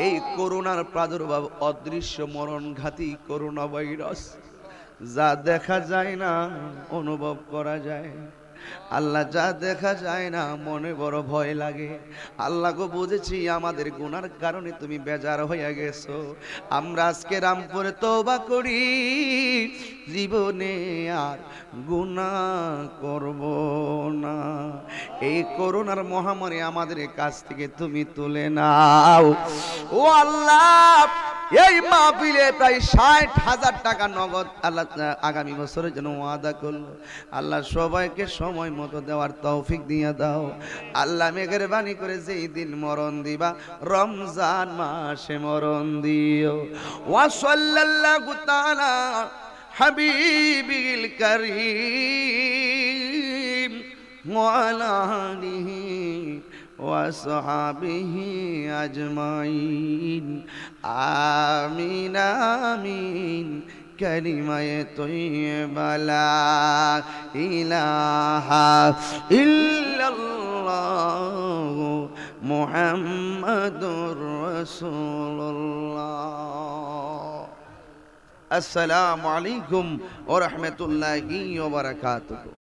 S1: এই করোনার প্রাদুর্ভাব অদৃশ্য মরণঘাতী করোনা ভাইরাস যা দেখা যায় না অনুভব করা যায় আল্লাহ যা দেখা যায় না মনে বড় ভয় লাগে। আল্লাহ গো বুঝেছি আমাদের গুনার কারণে তুমি বেজার হয়ে গেছো। আমরা আজকে রামপুরে তওবা করি, জীবনে আর গুনাহ করব না। এই করোনার মহামারী আমাদের কাছ থেকে তুমি তুলে নাও ও আল্লাহ। এই মাহফিলে প্রায় ৬০,০০০ টাকা নগদ আল্লাহ আগামী বছরের জন্য ওয়াদা করলো। আল্লাহ সবাইকে সময় মতো দেওয়ার তৌফিক দিয়ে দাও আল্লাহ। মেহেরবানি করে যেই দিন মরণ দিবা রমজান মাসে মরণ দিও। ওয়া সাল্লাল্লাহু তাআলা হাবিবিল কারীম ওয়া আলা আলিহি وصحابه أجمعين آمين آمين كلمة طيبة لا إله إلا الله محمد رسول الله. السلام عليكم ورحمة الله وبركاته.